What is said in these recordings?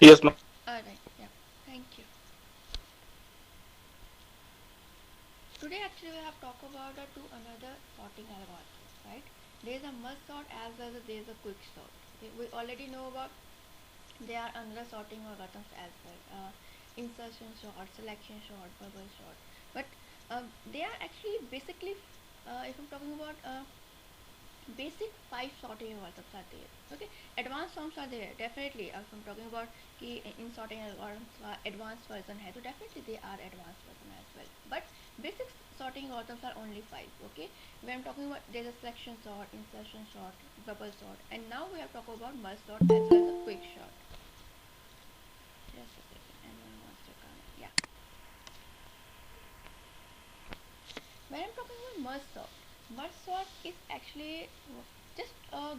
Yes, ma'am. Alright, yeah, thank you. Today actually we have talked about two another sorting algorithm, right? There is a merge sort as well as there is a quick sort. We already know about there are another sorting algorithms as well. Insertion sort, selection sort, bubble sort. But they are actually basically, if I'm talking about basic five sorting algorithms are there. Okay, advanced forms are there definitely. If I'm talking about कि in sorting algorithms का advanced version है तो definitely they are advanced version as well. But basic sorting algorithms are only five. Okay, when I'm talking about there's a selection sort, insertion sort, bubble sort, and now we have talked about merge sort as well as a quick sort. Just a second, anyone wants to comment? Yeah. When I'm talking about merge sort is actually just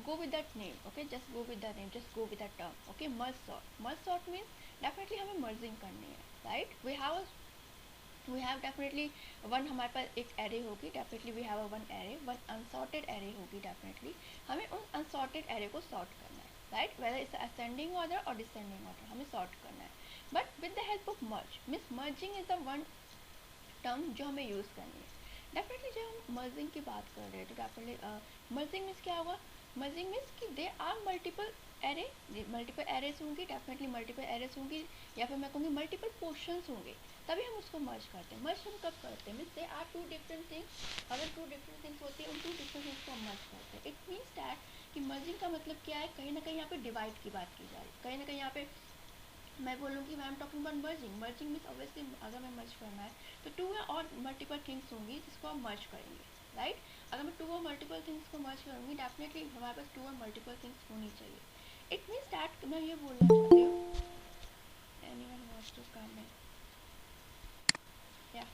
go with that name. Okay, just go with that name, just go with that term. Okay, merge sort means definitely हमें merging करनी है, right? We have definitely one हमारे पास एक array होगी, definitely we have a one array, one unsorted array होगी definitely. हमें उन unsorted array को sort करना है, right? Whether it's ascending order or descending order हमें sort करना है. But with the help of merge means merging is the one term जो हमें यूज़ करनी है. डेफिनेटली जब हम मर्जिंग की बात कर रहे हैं तो डेफिनेटली मर्जिंग मीन्स क्या होगा. मर्जिंग मीन्स कि दे आर मल्टीपल एरेज होंगी, डेफिनेटली मल्टीपल एरेज होंगी, या फिर मैं कहूँगी मल्टीपल पोर्शंस होंगे, तभी हम उसको मर्ज करते हैं. मर्ज हम कब करते हैं means there are two different things. अगर टू डिफरेंट थिंग्स होती है उन टू डिफरेंट थिंग्स को हम मर्ज करते हैं. इट मीन्स दैट कि मर्जिंग का मतलब क्या है, कहीं ना कहीं यहाँ पे डिवाइड की बात की जा रही है, कहीं ना कहीं यहाँ पे मैं बोलूँगी मैं M talking about merging. Merging means obviously अगर मैं मर्ज करना है तो टू या और मल्टीपल थिंग्स होंगी जिसको हम मर्ज करेंगे, राइट? अगर मैं टू और मल्टीपल थिंग्स को मर्ज करूँगी डेफिनेटली हमारे पास टू और मल्टीपल थिंग्स होनी चाहिए. इट मीन्स दैट मैं ये बोलना चाहती हूँ. Anyone wants to comment? या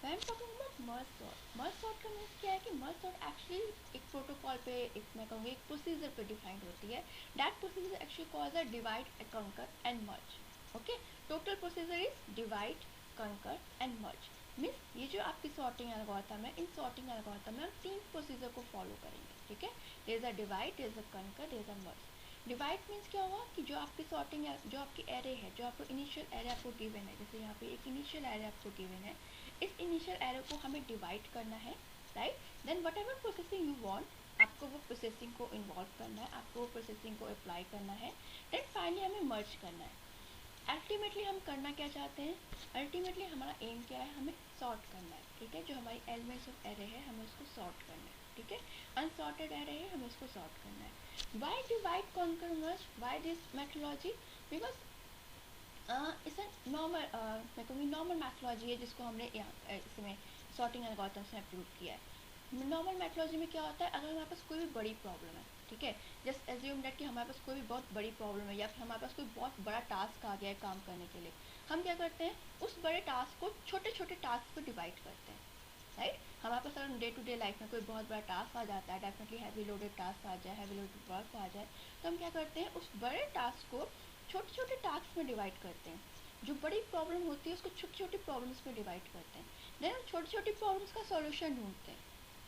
मैं टॉकिंग अबाउट मर्ज सॉर्ट का मीन्स क्या है कि मर्ज सॉर्ट एक्चुअली एक प्रोटोकॉल पे, एक मैं कहूँगी एक प्रोसीजर पे डिफाइंड होती है. That procedure actually calls a divide, conquer and merge. Okay, total procedure is divide, conquer and merge. Means ये जो आपकी सॉर्टिंग एल्गोरिथम है, इन सॉर्टिंग एल्गोरिथम में हम तीन प्रोसीजर को फॉलो करेंगे. ठीक है, there is a divide, there is a conquer, there is a merge. Divide means क्या हुआ कि जो आपकी सॉर्टिंग, जो आपकी एरे है, जो आपको इनिशियल एरे आपको गिवन है, जैसे यहाँ पे एक इनिशियल एरे आपको गिवन है, इस इनिशियल एरे को हमें डिवाइड करना है, right? Then whatever processing you want, आपको वो प्रोसेसिंग को इन्वॉल्व करना है, आपको वो प्रोसेसिंग को अप्लाई करना है. देन फाइनली हमें मर्ज करना है. अल्टीमेटली हम करना क्या चाहते हैं, अल्टीमेटली हमारा एम क्या है, हमें सॉर्ट करना है. ठीक है, जो हमारी एलिमेंट्स ऑफ एरे है हमें उसको सॉर्ट करना है. ठीक है, अनसॉर्टेड एरे है हमें उसको सॉर्ट करना है. Why divide conquer merge, why this methodology? Because is normal, मैं कहूँगी नॉर्मल मैथोलॉजी है जिसको हमने यहाँ इसमें सॉर्टिंग एल्गोरिथम्स में अप्रूव किया है. नॉर्मल मैथोलॉजी में क्या होता है, अगर हमारे पास कोई भी बड़ी प्रॉब्लम है, ठीक है, जस्ट एज्यूम दैट कि हमारे पास कोई भी बहुत बड़ी प्रॉब्लम है या फिर हमारे पास कोई बहुत बड़ा टास्क आ गया है काम करने के लिए, हम क्या करते हैं उस बड़े टास्क को छोटे छोटे टास्क पर डिवाइड करते हैं, राइट? हमारे पास अगर डे टू डे लाइफ में कोई बहुत बड़ा टास्क आ जाता है, डेफिनेटली हैवी लोडेड टास्क आ जाए, हैवी लोडेड वर्क आ जाए, तो हम क्या करते हैं उस बड़े टास्क को छोटे छोटे टास्क में डिवाइड करते हैं. जो बड़ी प्रॉब्लम होती है उसको छोटी छोटी प्रॉब्लम्स में डिवाइड करते हैं. देन हम छोटी छोटी प्रॉब्लम्स का सॉल्यूशन ढूंढते हैं.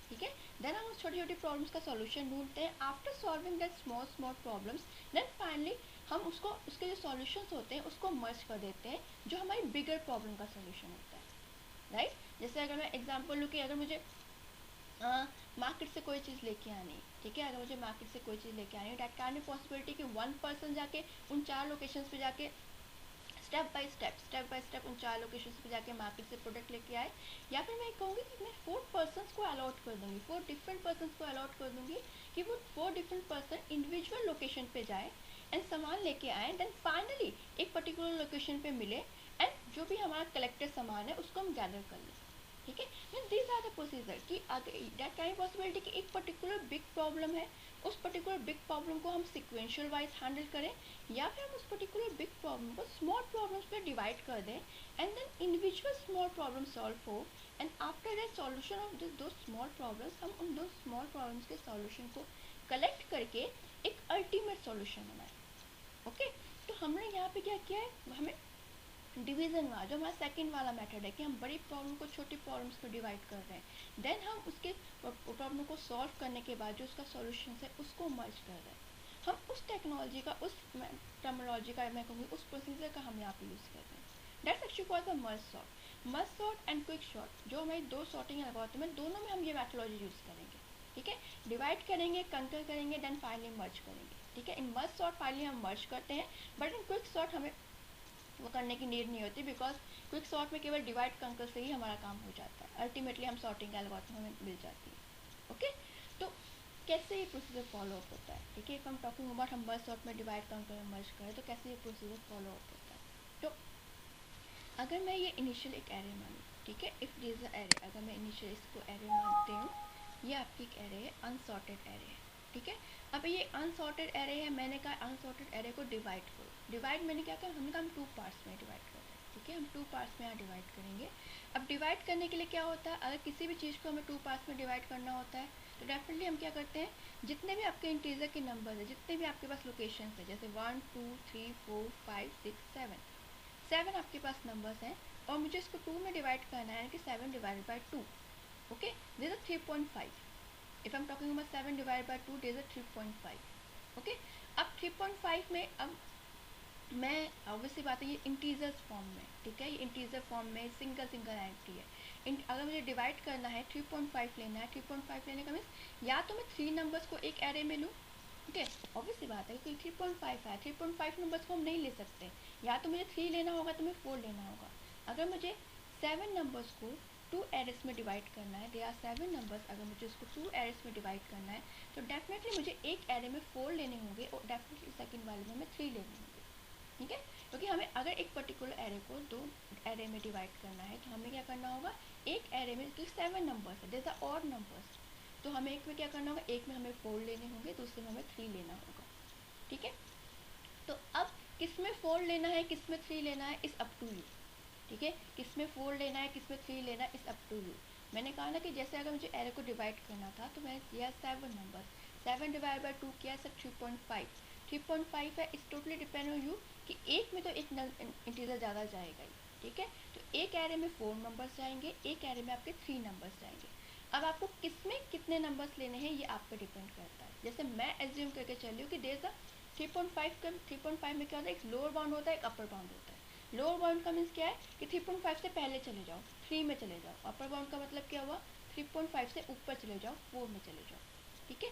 ठीक है, देन हम उस छोटी छोटी प्रॉब्लम्स का सॉल्यूशन ढूंढते हैं. After solving that small small problems, then finally हम उसको, उसके जो सॉल्यूशंस होते हैं उसको मर्ज कर देते हैं जो हमारी बिगर प्रॉब्लम का सॉल्यूशन होता है, राइट? जैसे अगर मैं एग्जांपल लूँ कि अगर मुझे मार्केट से कोई चीज़ लेके आनी, ठीक है, अगर मुझे मार्केट से कोई चीज़ लेके आनी है, डैट कैन बी पॉसिबिलिटी कि वन पर्सन जाके उन चार लोकेशंस पे जाके स्टेप बाय स्टेप उन चार लोकेशंस पे जाके मार्केट से प्रोडक्ट लेके आए. या फिर मैं कहूँगी कि मैं फोर पर्सन्स को अलॉट कर दूँगी, फोर डिफरेंट पर्सन्स को अलॉट कर दूँगी कि वो four different person individual location पे जाए एंड सामान लेके आए. देन फाइनली एक पर्टिकुलर लोकेशन पे मिले एंड जो भी हमारा कलेक्टेड सामान है उसको हम गैदर कर लें. ठीक है, mean these are the procedure कि दैट कैन पॉसिबिलिटी कि एक पर्टिकुलर बिग प्रॉब्लम है, उस पर्टिकुलर बिग प्रॉब्लम को हम सिक्वेंशियल वाइज हैंडल करें, या फिर हम उस पर्टिकुलर बिग प्रॉब्लम को स्मॉल प्रॉब्लम्स पे डिवाइड कर दें and then individual small problem solve हो. And after that solution of दो स्मॉल प्रॉब्लम्स, हम उन दो स्मॉल प्रॉब्लम्स के सॉल्यूशन को कलेक्ट करके एक अल्टीमेट सॉल्यूशन बनाएं. ओके, तो हमने यहाँ पे क्या किया है, हमें डिवीजन वाला जो हमारा सेकंड वाला मेथड है कि हम बड़ी प्रॉब्लम को छोटी प्रॉब्लम्स में डिवाइड कर रहे हैं, देन हम उसके प्रॉब्लम को सॉल्व करने के बाद जो उसका सॉल्यूशन है उसको मर्ज कर रहे हैं. हम उस टेक्नोलॉजी का, उस टर्मिनोलॉजी का मैं कहूँगी उस प्रोसीजर का हम यहाँ पे यूज़ कर रहे हैं. That's actually called the merge sort. Merge sort and quick sort जो हमारी दो सॉर्टिंग एल्गोरिथम है, दोनों में हम ये मेथोडोलॉजी यूज़ करेंगे. ठीक है, डिवाइड करेंगे, कंकर करेंगे, देन फाइनली मर्ज करेंगे. ठीक है, इन मर्ज सॉर्ट फाइनली हम मर्ज करते हैं, बट इन क्विक सॉर्ट हमें वो करने की नीड नहीं होती, बिकॉज क्विक सॉर्ट में केवल डिवाइड कंकर से ही हमारा काम हो जाता है. अल्टीमेटली हम सॉर्टिंग एल्गोरिथम हमें मिल जाती है. ओके, तो कैसे ये प्रोसीजर फॉलो अप होता है. ठीक है, इफ हम टॉकिंग अबाउट हम मर्ज सॉर्ट में डिवाइड कंकर में मर्ज करें तो कैसे ये प्रोसीजर फॉलो अप होता है. तो अगर मैं ये इनिशियल एक एरे मानूँ, ठीक है, इफ दिस इज एरे, अगर मैं इनिशियल इसको एरे मानती हूँ, ये आपकी एक एरे है, अनसॉर्टेड एरे है. ठीक है, अब ये अनसॉर्टेड एरे है, मैंने कहा अनसॉर्टेड एरे को डिवाइड करो. डिवाइड मैंने क्या कहा, हमने कहा हम 2 पार्ट्स में डिवाइड कर रहे हैं. ठीक है, हम 2 पार्ट्स में यहाँ डिवाइड करेंगे. अब डिवाइड करने के लिए क्या होता है, अगर किसी भी चीज़ को हमें 2 पार्ट्स में डिवाइड करना होता है तो डेफिनेटली हम क्या करते हैं, जितने भी आपके इंटीजर के नंबर है, जितने भी आपके पास लोकेशन है, जैसे 1 2 3 4 5 6 7 आपके पास नंबर्स हैं और मुझे इसको 2 में डिवाइड करना है कि 7 divided by 2. Okay, this is 3.5. If I am talking about 7 divided by 2, this is 3.5. Okay, अब 3.5 में अब मैं ऑब्वियसली बात है ये इंटीजर्स फॉर्म में. ठीक है, ये इंटीजर फॉर्म में सिंगल एंट्री है. अगर मुझे डिवाइड करना है 3.5 लेना है, 3.5 लेने का मीन्स या तो मैं 3 नंबर्स को एक एरे में लूँ. ठीक है, ऑब्वियसली बात है कि 3.5 है, 3.5 नंबर्स को हम नहीं ले सकते, या तो मुझे 3 लेना होगा तो मुझे 4 लेना होगा. अगर मुझे 7 नंबर्स को 2 एरेस में डिवाइड करना है, दे आर 7 नंबर्स, अगर मुझे उसको 2 एरेस में डिवाइड करना है तो डेफिनेटली मुझे एक एरे में 4 लेने होंगे और डेफिनेटली सेकंड वाले में 3 लेने होंगे. ठीक है, क्योंकि हमें अगर एक पर्टिकुलर एरे को 2 एरे में डिवाइड करना है तो हमें क्या करना होगा, एक एरे में क्योंकि 7 नंबर्स है, देयर आर ऑड नंबर्स, तो हमें एक में क्या करना होगा, एक में हमें 4 लेने होंगे, दूसरे में हमें 3 लेना होगा. ठीक है, तो अब किस में 4 लेना है, किस में 3 लेना है, इज अप टू यू. ठीक है, किस में 4 लेना है, किस में 3 लेना है, इज अप टू यू. मैंने कहा ना कि जैसे अगर मुझे एरे को डिवाइड करना था तो मैंने दिया 7 नंबर, 7 डिवाइड बाई 2 किया सर 3.5. 3.5 है, इस टोटली डिपेंड ऑन यू कि एक में तो एक इंटीजर ज़्यादा जाएगा ही. ठीक है, तो एक एरे में 4 नंबर्स जाएंगे, एक एरे में आपके 3 नंबर्स जाएंगे. अब आपको किस में कितने नंबर्स लेने हैं ये आप पे डिपेंड करता है. जैसे मैं एज्यूम करके चल रही हूँ कि देयर 3.5 में क्या होता है, एक लोअर बाउंड होता है, एक अपर बाउंड होता है. लोअर बाउंड का मीन्स क्या है कि 3.5 से पहले चले जाओ, 3 में चले जाओ. अपर बाउंड का मतलब क्या हुआ, 3.5 से ऊपर चले जाओ, 4 में चले जाओ. ठीक है,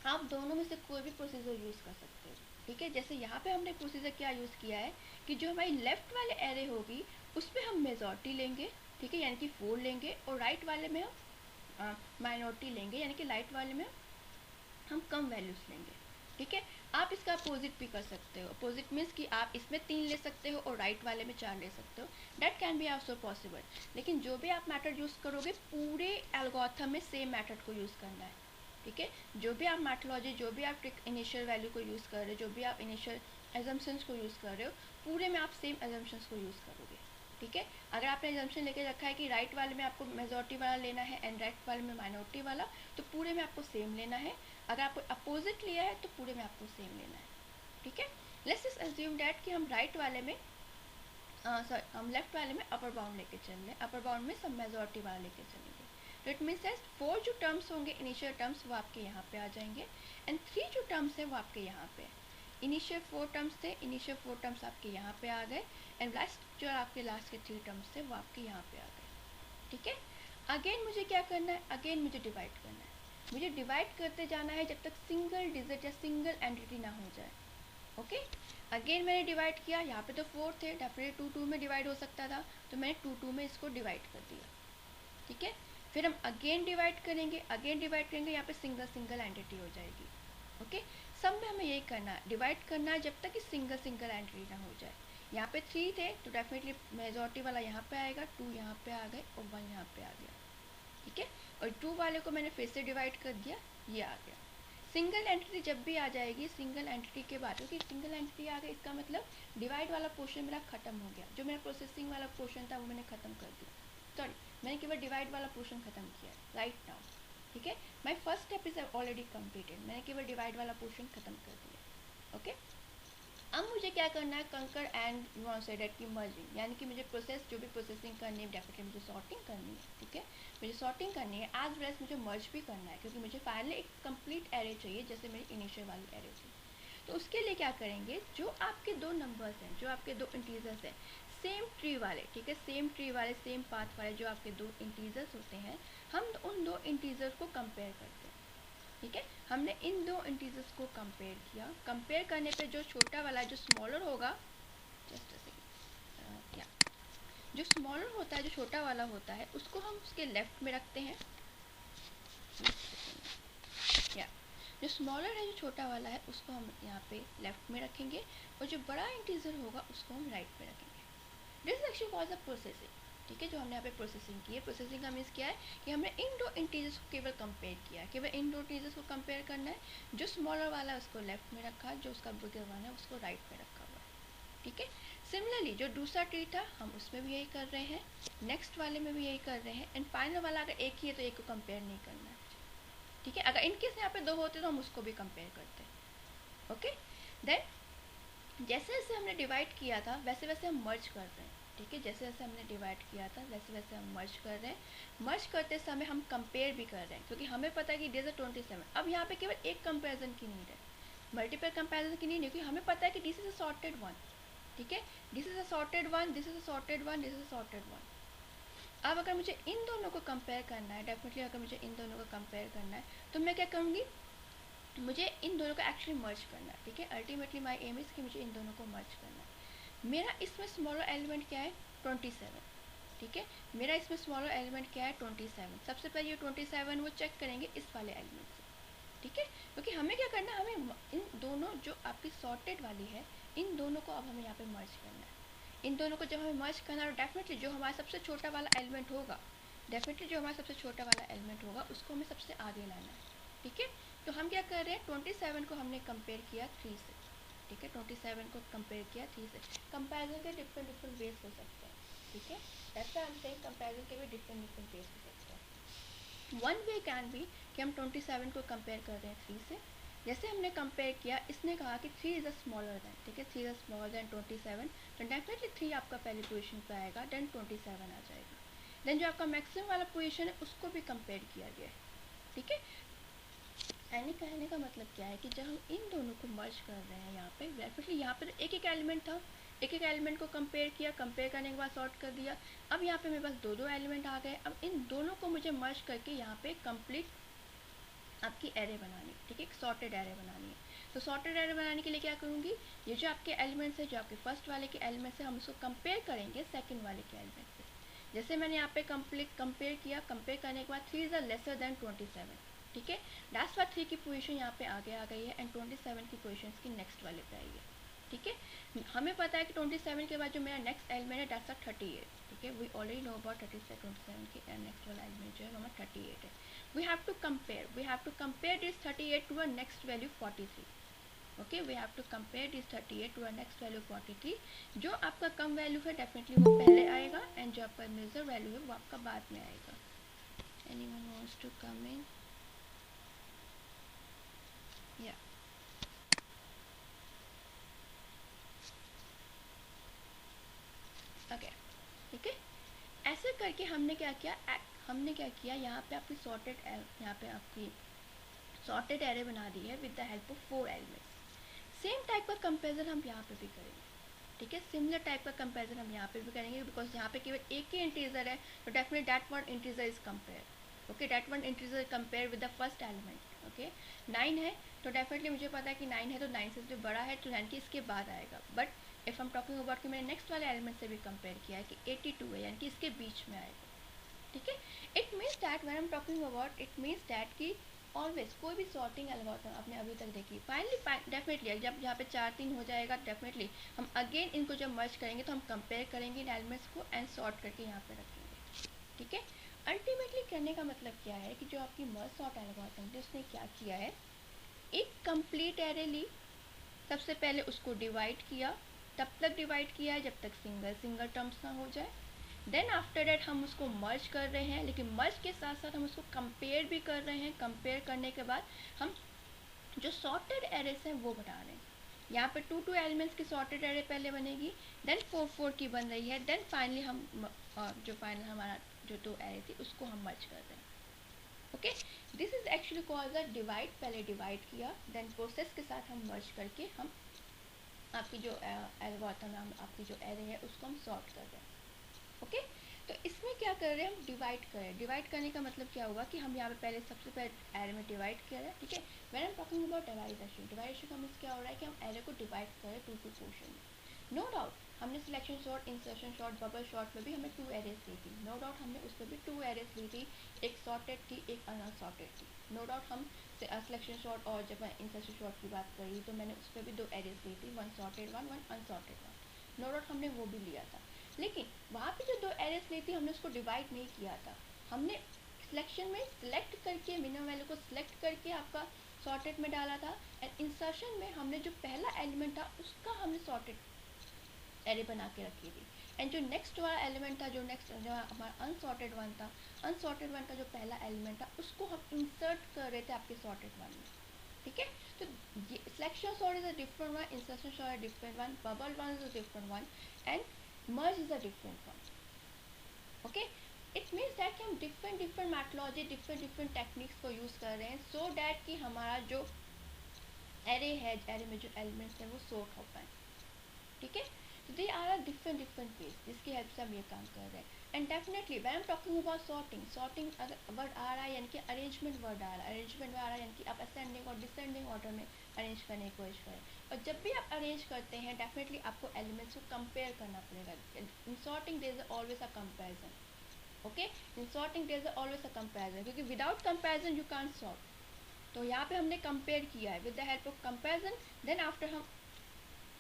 आप दोनों में से कोई भी प्रोसीजर यूज़ कर सकते हो. ठीक है, जैसे यहाँ पे हमने प्रोसीजर क्या यूज़ किया है कि जो हमारी लेफ्ट वाले एरे होगी उस पर हम मेजॉरिटी लेंगे. ठीक है, यानी कि 4 लेंगे, और राइट वाले में हम माइनॉरिटी लेंगे, यानी कि राइट वाले में हम कम वैल्यूज़ लेंगे. ठीक है, आप इसका अपोजिट भी कर सकते हो. अपोजिट मीन्स कि आप इसमें 3 ले सकते हो और राइट वाले में 4 ले सकते हो. That can be also possible. लेकिन जो भी आप मेथड यूज़ करोगे पूरे एल्गोरिथम में सेम मेथड को यूज़ करना है. ठीक है, जो भी आप मेथोडोलॉजी, जो भी आप इनिशियल वैल्यू को यूज़ कर रहे हो, जो भी आप इनिशियल एजम्पशंस को यूज़ कर रहे हो, पूरे में आप सेम एजम्पशंस को यूज़ करोगे. ठीक है, अगर आपने एजम्पशन लेके रखा है कि राइट वाले में आपको मेजॉरिटी वाला लेना है एंड राइट वाले में माइनॉरिटी वाला, तो पूरे में आपको सेम लेना है. अगर आपको अपोजिट लिया है तो पूरे में आपको सेम लेना है. ठीक है, लेट्स जस्ट अज्यूम डैट कि हम राइट वाले में हम लेफ्ट वाले में अपर बाउंड लेके चल रहे हैं, अपर बाउंड में सब मेजॉरिटी वाला लेके चलेंगे. तो इट मीन्स 4 जो टर्म्स होंगे इनिशियल टर्म्स वो आपके यहाँ पे आ जाएंगे, एंड 3 जो टर्म्स है वो आपके यहाँ पे. इनिशियल 4 टर्म्स थे, इनिशियल 4 टर्म्स आपके यहाँ पे आ गए, एंड लास्ट जो आपके लास्ट के 3 टर्म्स थे वो आपके यहाँ पे आ गए. ठीक है, अगेन मुझे क्या करना है, अगेन मुझे डिवाइड करना है. मुझे डिवाइड करते जाना है जब तक सिंगल डिजिट या सिंगल एंटिटी ना हो जाए. ओके, अगेन मैंने डिवाइड किया, यहाँ पे तो 4 थे, डेफिनेटली 2 में डिवाइड हो सकता था, तो मैंने 2 में इसको डिवाइड कर दिया. ठीक है, फिर हम अगेन डिवाइड करेंगे, यहाँ पे सिंगल एंटिटी हो जाएगी. ओके, सब में हमें यही करना है, डिवाइड करना है जब तक कि सिंगल एंटिटी ना हो जाए. यहाँ पे 3 थे तो डेफिनेटली मेजॉरिटी वाला यहाँ पे आएगा, 2 यहाँ पे आ गए और 1 यहाँ पे आ गया. ठीक है, और 2 वाले को मैंने फिर से डिवाइड कर दिया, ये आ गया. सिंगल एंटिटी जब भी आ जाएगी, सिंगल एंटिटी के बाद, क्योंकि सिंगल एंटिटी आ गई इसका मतलब डिवाइड वाला पोर्शन मेरा खत्म हो गया, जो मेरा प्रोसेसिंग वाला पोर्शन था वो मैंने खत्म कर दिया. सॉरी, मैंने केवल डिवाइड वाला पोर्शन खत्म किया राइट नाउ. ठीक है, my first step is already completed, मैंने केवल डिवाइड वाला पोर्शन खत्म कर दिया. ओके, अब मुझे क्या करना है, कंकर एंड यूनिसेडेड की मर्जिंग, यानी कि मुझे प्रोसेस जो भी प्रोसेसिंग करनी है, डेफिनेटली मुझे सॉर्टिंग करनी है. ठीक है, मुझे सॉर्टिंग करनी है एज वेल एज मुझे मर्ज भी करना है, क्योंकि मुझे फाइनली एक कंप्लीट एरे चाहिए जैसे मेरी इनिशियल वाली एरे थी. तो उसके लिए क्या करेंगे, जो आपके दो नंबर्स हैं, जो आपके दो इंटीजर्स हैं, सेम ट्री वाले, ठीक है, सेम ट्री वाले, सेम पाथ वाले जो आपके दो इंटीजर्स होते हैं, हम उन दो इंटीजर्स को कंपेयर करते हैं। ठीक है, हमने इन दो इंटीजर्स को कंपेयर किया। कंपेयर करने पे जो छोटा वाला, जो स्मॉलर होगा, जस्ट क्या, जो स्मॉलर होता है, जो छोटा वाला होता है, उसको हम उसके लेफ्ट में रखते हैं। या जो स्मॉलर है, जो छोटा वाला है, उसको हम यहाँ पे लेफ्ट में रखेंगे, और जो बड़ा इंटीजर होगा उसको हम राइट में रखेंगे। This is actually called the processing. ठीक है, जो हमने यहाँ पे प्रोसेसिंग की है, प्रोसेसिंग का मीन्स क्या है कि हमने इन दो इंटीजर्स को केवल कंपेयर किया, केवल इन दो इंटीजर्स को कंपेयर करना है। जो स्मॉलर वाला है उसको लेफ्ट में रखा, जो उसका बिगर वाला है उसको राइट में रखा हुआ है। ठीक है, सिमिलरली जो दूसरा ट्री था हम उसमें भी यही कर रहे हैं, नेक्स्ट वाले में भी यही कर रहे हैं, एंड फाइनल वाला अगर एक ही है तो एक को कंपेयर नहीं करना है। ठीक है, अगर इनकेस यहाँ पे दो होते तो हम उसको भी कंपेयर करते हैं। ओके, देन जैसे जैसे हमने डिवाइड किया था वैसे वैसे हम मर्ज कर रहे हैं। ठीक है, जैसे जैसे हमने डिवाइड किया था वैसे वैसे हम मर्ज कर रहे हैं। मर्ज करते समय हम कंपेयर भी कर रहे हैं, क्योंकि हमें पता है कि दिस इज 27। अब यहाँ पे केवल एक कंपेरिजन की नीड है, मल्टीपल कंपेरिजन की नीड है, क्योंकि हमें पता है कि this is a sorted one. ठीक है, this is a sorted one, this is a sorted one, this is a sorted one. अब अगर मुझे इन दोनों को कंपेयर करना है, डेफिनेटली अगर मुझे इन दोनों को कंपेयर करना है, तो मैं क्या करूँगी, मुझे इन दोनों को एक्चुअली मर्ज करना है। ठीक है, अल्टीमेटली माय एम इज़ कि मुझे इन दोनों को मर्ज करना है। मेरा इसमें स्मॉलर एलिमेंट क्या है, 27। ठीक है, मेरा इसमें स्मॉलर एलिमेंट क्या है, 27। सबसे पहले ये 27 वो चेक करेंगे इस वाले एलिमेंट से। ठीक है, क्योंकि हमें क्या करना है, हमें इन दोनों जो आपकी सॉर्टेड वाली है, इन दोनों को अब हमें यहाँ पे मर्ज करना है। इन दोनों को जब हमें मर्ज करना है, डेफिनेटली जो हमारा सबसे छोटा वाला एलिमेंट होगा, डेफिनेटली जो हमारा सबसे छोटा वाला एलिमेंट होगा उसको हमें सबसे आगे लाना है। ठीक है, तो हम क्या कर रहे हैं, 27 को हमने कंपेयर किया 3 से। ठीक है, 27 को कंपेयर किया 3 से। कंपेरिजन के डिफरेंट डिफरेंट वेज हो सकते हैं। ठीक है, that's why I am saying comparison के भी डिफरेंट डिफरेंट वेज हो सकते हैं। वन वे कैन बी कि हम 27 को कंपेयर कर रहे हैं 3 से। जैसे हमने कंपेयर किया, इसने कहा कि 3 इज़ अ स्मॉलर देन, ठीक है, 3 इज़ अ स्मॉलर देन 27, तो डेफिनेटली 3 आपका पहली पोजीशन पे आएगा, देन 27 आ जाएगा। देन जो आपका मैक्सिमम वाला पोजीशन है उसको भी कंपेयर किया गया है। ठीक है, यानी कहने का मतलब क्या है कि जब हम इन दोनों को मर्ज कर रहे हैं यहाँ पे, डेफिनेटली यहाँ पे एक एक एलिमेंट था, एक एक एलिमेंट को कंपेयर किया, कंपेयर करने के बाद सॉर्ट कर दिया। अब यहाँ पे मेरे पास दो दो एलिमेंट आ गए। अब इन दोनों को मुझे मर्ज करके यहाँ पे कंप्लीट आपकी एरे बनानी, ठीक है, एक सॉर्टेड एरे बनानी है। तो सॉर्टेड एरे बनाने के लिए क्या करूँगी, ये जो आपके एलिमेंट्स है, जो आपके फर्स्ट वाले के एलिमेंट्स है, हम उसको कंपेयर करेंगे सेकंड वाले के एलिमेंट से। जैसे मैंने यहाँ पे कंपेयर किया, कंपेयर करने के बाद 3 इज़ लेसर देन 27। ठीक है, दैट्स व्हाई 3 की पोजीशन यहाँ पे आगे आ गई है एंड 27 की पोजीशन की नेक्स्ट वाले पे आई है। ठीक है, हमें पता है कि 27 के बाद जो मेरा नेक्स्ट एलिमेंट है दैट्स 38। ठीक है, वी ऑलरेडी नो अबाउट 27 की नेक्स्ट वाला एलिमेंट जो है हमारा 38 है। we have to compare this 38 to a next value 43. okay, we have to compare this 38 to a next value 43. जो आपका कम वैल्यू है डेफिनेटली वो पहले आएगा, एंड जो आपका मेजर वैल्यू है वो आपका बाद में आएगा। anyone wants to come in? yeah, okay, ठीक है, ऐसे करके हमने क्या किया, यहाँ पे आपकी सॉर्टेड एरे बना दी है with the help of 4 elements. Same type का कंपेरिजन हम यहाँ पे भी करेंगे। ठीक है, सिमिलर टाइप का कंपेरिजन हम यहाँ पे भी करेंगे, बिकॉज यहाँ पे केवल एक ही इंटीजर है, तो definitely that one integer is compare. Okay, that one integer compare with the first element. Okay, 9 है तो डेफिनेटली मुझे पता है कि 9 है तो 9 से जो बड़ा है तो 9 के इसके बाद आएगा। बट इफ़ हम टॉकिंग अबाउट कि मैंने नेक्स्ट वाले एलिमेंट से भी कंपेयर किया है कि 82 है, यानी कि इसके बीच में आएगा। ठीक है, it means that when I am talking about, it means that कि ऑलवेज कोई भी सॉर्टिंग एल्गोरिथम आपने अभी तक देखी, फाइनली डेफिनेटली जब यहाँ पे 4 3 हो जाएगा, डेफिनेटली हम अगेन इनको जब मर्ज करेंगे तो हम कंपेयर करेंगे इन एलिमेंट्स को एंड सॉर्ट करके यहाँ पे रखेंगे। ठीक है, अल्टीमेटली करने का मतलब क्या है कि जो आपकी मर्ज सॉर्ट एल्गोरिथम थी उसने क्या किया है, एक कंप्लीट एरे ली, सबसे पहले उसको डिवाइड किया, तब तक डिवाइड किया है जब तक सिंगल सिंगल टर्म्स ना हो जाए। देन आफ्टर डेट हम उसको मर्ज कर रहे हैं, लेकिन मर्ज के साथ साथ हम उसको कंपेयर भी कर रहे हैं। कंपेयर करने के बाद हम जो सॉर्टेड एरेस हैं वो बना रहे हैं। यहाँ पे 2 एलिमेंट्स की सॉर्टेड एरे पहले बनेगी, देन 4 की बन रही है, देन फाइनली हम जो फाइनल हमारा जो 2 एरे थी उसको हम मर्ज कर रहे हैं। Okay, this is actually called the divide. पहले डिवाइड किया, देन प्रोसेस के साथ हम मर्ज करके हम आपकी जो एल्गोरिथम है, आपकी जो एरे है उसको हम सॉर्ट कर रहे हैं। ओके, तो इसमें क्या कर रहे हैं हम, डिवाइड कर रहे हैं। डिवाइड करने का मतलब क्या हुआ कि हम यहाँ पे पहले सबसे पहले एरे में डिवाइड किया है, ठीक है। When I am talking about divideation, divideation का मीन्स क्या हो रहा है कि हम एरे को डिवाइड करें टू पोर्शन में। नो डाउट हमने selection short, insertion short, bubble short में भी हमें 2 एरेज ली थी। नो डाउट हमने उसमें भी 2 एरेज ली थी, एक सॉर्टेड थी, एक अनसॉर्टेड थी। नो डाउट हम सिलेक्शन शॉर्ट और जब मैं इंसर्शन शॉर्ट की बात करी तो मैंने उस पर भी 2 एरेज ली थी, one sorted one, one unsorted one. No doubt हमने वो भी लिया था, लेकिन वहाँ पे जो 2 एरेज ली थी हमने उसको डिवाइड नहीं किया था। हमने सिलेक्शन में सिलेक्ट करके मिनिमम वैल्यू को सिलेक्ट करके आपका सॉर्टेड में डाला था, एंड इंसर्शन में हमने जो पहला एलिमेंट था उसका हमने सॉर्टेड एरे बना के रखी थी, एंड जो नेक्स्ट वाला एलिमेंट था, जो नेक्स्ट जो हमारा अनसॉर्टेड वन था, अनसॉर्टेड वन का जो पहला एलिमेंट था उसको हम इंसर्ट कर रहे थे आपके सॉर्टेड वन में, ठीक है। तो selection sort is a different one, insertion sort is different one, bubble one is a different one, and merge is a different one. Okay, it means that कि हम different different methodology, different different techniques को use कर रहे हैं so that कि हमारा जो array है, एरे में जो एलिमेंट्स हैं वो सॉर्ट हो पाए, ठीक है। तो they are different different ways जिसकी हेल्प से हम ये काम कर रहे हैं। And definitely when I am talking about sorting, sorting अगर वर्ड आ रहा है यानी कि अरेंजमेंट वर्ड आ रहा है, अरेंजमेंट आ रहा है यानी कि आप असेंडिंग और डिसेंडिंग ऑर्डर में अरेंज करने की कोशिश करें। और जब भी आप अरेंज करते हैं डेफिनेटली आपको एलिमेंट्स को कंपेयर करना पड़ेगा। In sorting there is always a comparison, okay. In sorting there is always a comparison, क्योंकि without comparison you can't sort. तो यहाँ पे हमने कंपेयर किया है with the help of comparison, then after हम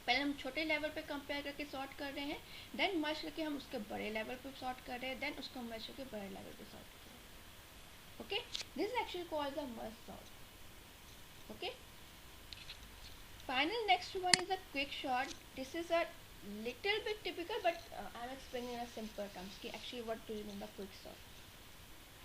पहले हम छोटे लेवल पे कंपेयर करके सॉर्ट कर रहे हैं, देन मर्ज करके हम उसके बड़े लेवल पे सॉर्ट कर रहे हैं, देन उसको मर्ज करके बड़े लेवल पे सॉर्ट कर रहे हैं। Okay, this is actually called the merge sort. Okay, final next one is a quick short. This is a little bit typical, but I'm explaining in a simple terms कि actually what do you mean by quick sort.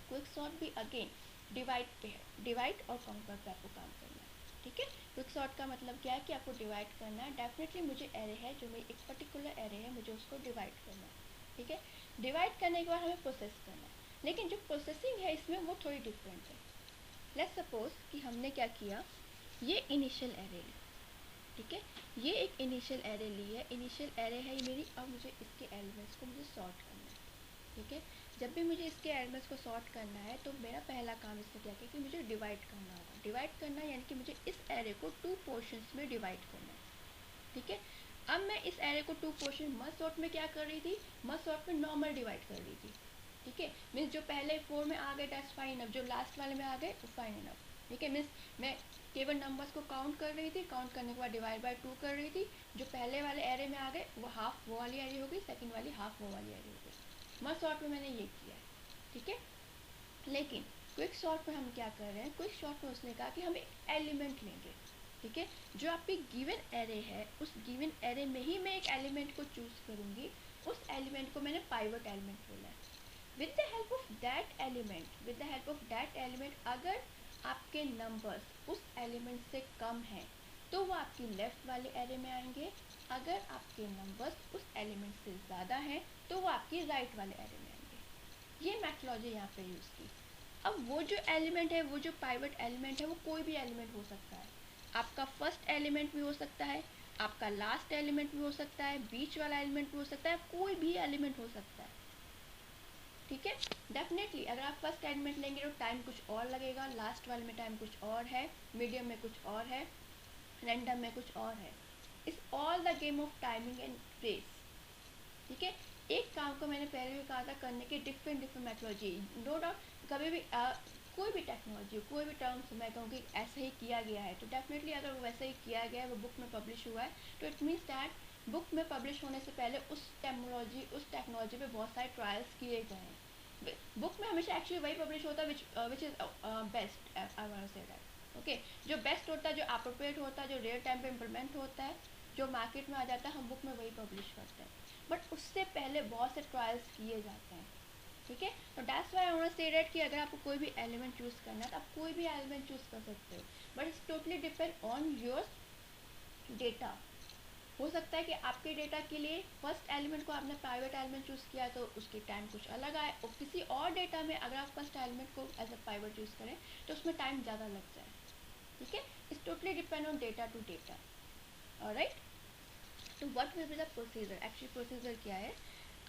Quick sort भी again divide पे है, divide और counter पे आपको काम करना है, ठीक है। क्विक सॉर्ट का मतलब क्या है कि आपको डिवाइड करना है। डेफिनेटली मुझे एरे है, जो मेरी एक पर्टिकुलर एरे है, मुझे उसको डिवाइड करना है, ठीक है। डिवाइड करने के बाद हमें प्रोसेस करना है, लेकिन जो प्रोसेसिंग है इसमें वो थोड़ी डिफरेंट है। लेट्स सपोज कि हमने क्या किया, ये इनिशियल एरे ली, ठीक है। ये एक इनिशियल एरे ली है, इनिशियल एरे है ये मेरी। अब मुझे इसके एलिमेंट्स को मुझे सॉर्ट करना है, ठीक है। जब भी मुझे इसके एलिमेंट्स को सॉर्ट करना है तो मेरा पहला काम इसमें क्या है कि मुझे डिवाइड करना होगा। डिवाइड करना यानी कि मुझे इस एरे को 2 पोर्शंस में डिवाइड करना है, ठीक है। अब मैं इस एरे को 2 पोर्शन मर्ज सॉर्ट में क्या कर रही थी, मर्ज सॉर्ट में नॉर्मल डिवाइड कर रही थी, ठीक है। मीन्स जो पहले 4 में आ गए दैट्स फाइन इनफ, जो लास्ट वाले में आ गए वो फाइन इनफ, ठीक है। मीन्स मैं केवल नंबर्स को काउंट कर रही थी, काउंट करने के बाद डिवाइड बाय 2 कर रही थी। जो पहले वाले एरे में आ गए वो हाफ वो वाली एरे हो गई, सेकंड वाली हाफ वो वाली एरे हो गई। मर्ज सॉर्ट में मैंने ये किया है, ठीक है। लेकिन क्विक सॉर्ट में हम क्या कर रहे हैं, क्विक सॉर्ट में उसने कहा कि हम एक एलिमेंट लेंगे, ठीक है। जो आपकी गिवन एरे है उस गिवन एरे में ही मैं एक एलिमेंट को चूज करूंगी। उस एलिमेंट को मैंने पाइवट एलिमेंट बोला है। With the help of that element, with the help of that element, अगर आपके नंबर्स उस एलिमेंट से कम हैं तो वो आपकी लेफ्ट वाले एरे में आएंगे। अगर आपके नंबर्स उस एलिमेंट से ज़्यादा हैं तो वो आपकी राइट वाले एरे में आएंगे। ये मैथोलॉजी यहाँ पे यूज़ की। अब वो जो एलिमेंट है, वो जो पाइवट एलिमेंट है, वो कोई भी एलिमेंट हो सकता है। आपका फर्स्ट एलिमेंट भी हो सकता है, आपका लास्ट एलिमेंट भी हो सकता है, बीच वाला एलिमेंट भी हो सकता है, कोई भी एलिमेंट हो सकता है, ठीक है। डेफिनेटली अगर आप फर्स्ट एलिमेंट लेंगे तो टाइम कुछ और लगेगा, लास्ट वाले में टाइम कुछ और है, मीडियम में कुछ और है, रैंडम में कुछ और है। It's all the game of timing and place, ठीक है। एक काम को मैंने पहले भी कहा था करने के different different methodology. No doubt कभी भी कोई भी टेक्नोलॉजी, कोई भी टर्म्स मैं कहूँगी ऐसे ही किया गया है तो डेफिनेटली अगर वो वैसे ही किया गया है, वो बुक में पब्लिश हुआ है, तो इट मीन्स दैट बुक में पब्लिश होने से पहले उस टेक्नोलॉजी पे बहुत सारे ट्रायल्स किए गए हैं। बुक में हमेशा एक्चुअली वही पब्लिश होता है which is best, I want to say that, okay. जो बेस्ट होता है, जो अप्रोप्रिएट होता है, जो रियल टाइम पे इम्प्लीमेंट होता है, जो मार्केट में आ जाता है, हम बुक में वही पब्लिश करते हैं। बट उससे पहले बहुत से ट्रायल्स किए जाते हैं, ठीक है। तो that's why I want to say that कि अगर आपको कोई भी एलिमेंट चूज करना है तो आप कोई भी एलिमेंट चूज कर सकते हो, but it's totally depend on your data, हो सकता है कि आपके डेटा के लिए फर्स्ट एलिमेंट को आपने प्राइवेट एलिमेंट चूज़ किया तो उसकी टाइम कुछ अलग आए, और किसी और डेटा में अगर आप फर्स्ट एलिमेंट को एज अ प्राइवेट चूज़ करें तो उसमें टाइम ज़्यादा लग जाए, ठीक है। It's totally depend on data to data, alright. तो what will be the procedure, actually procedure क्या है,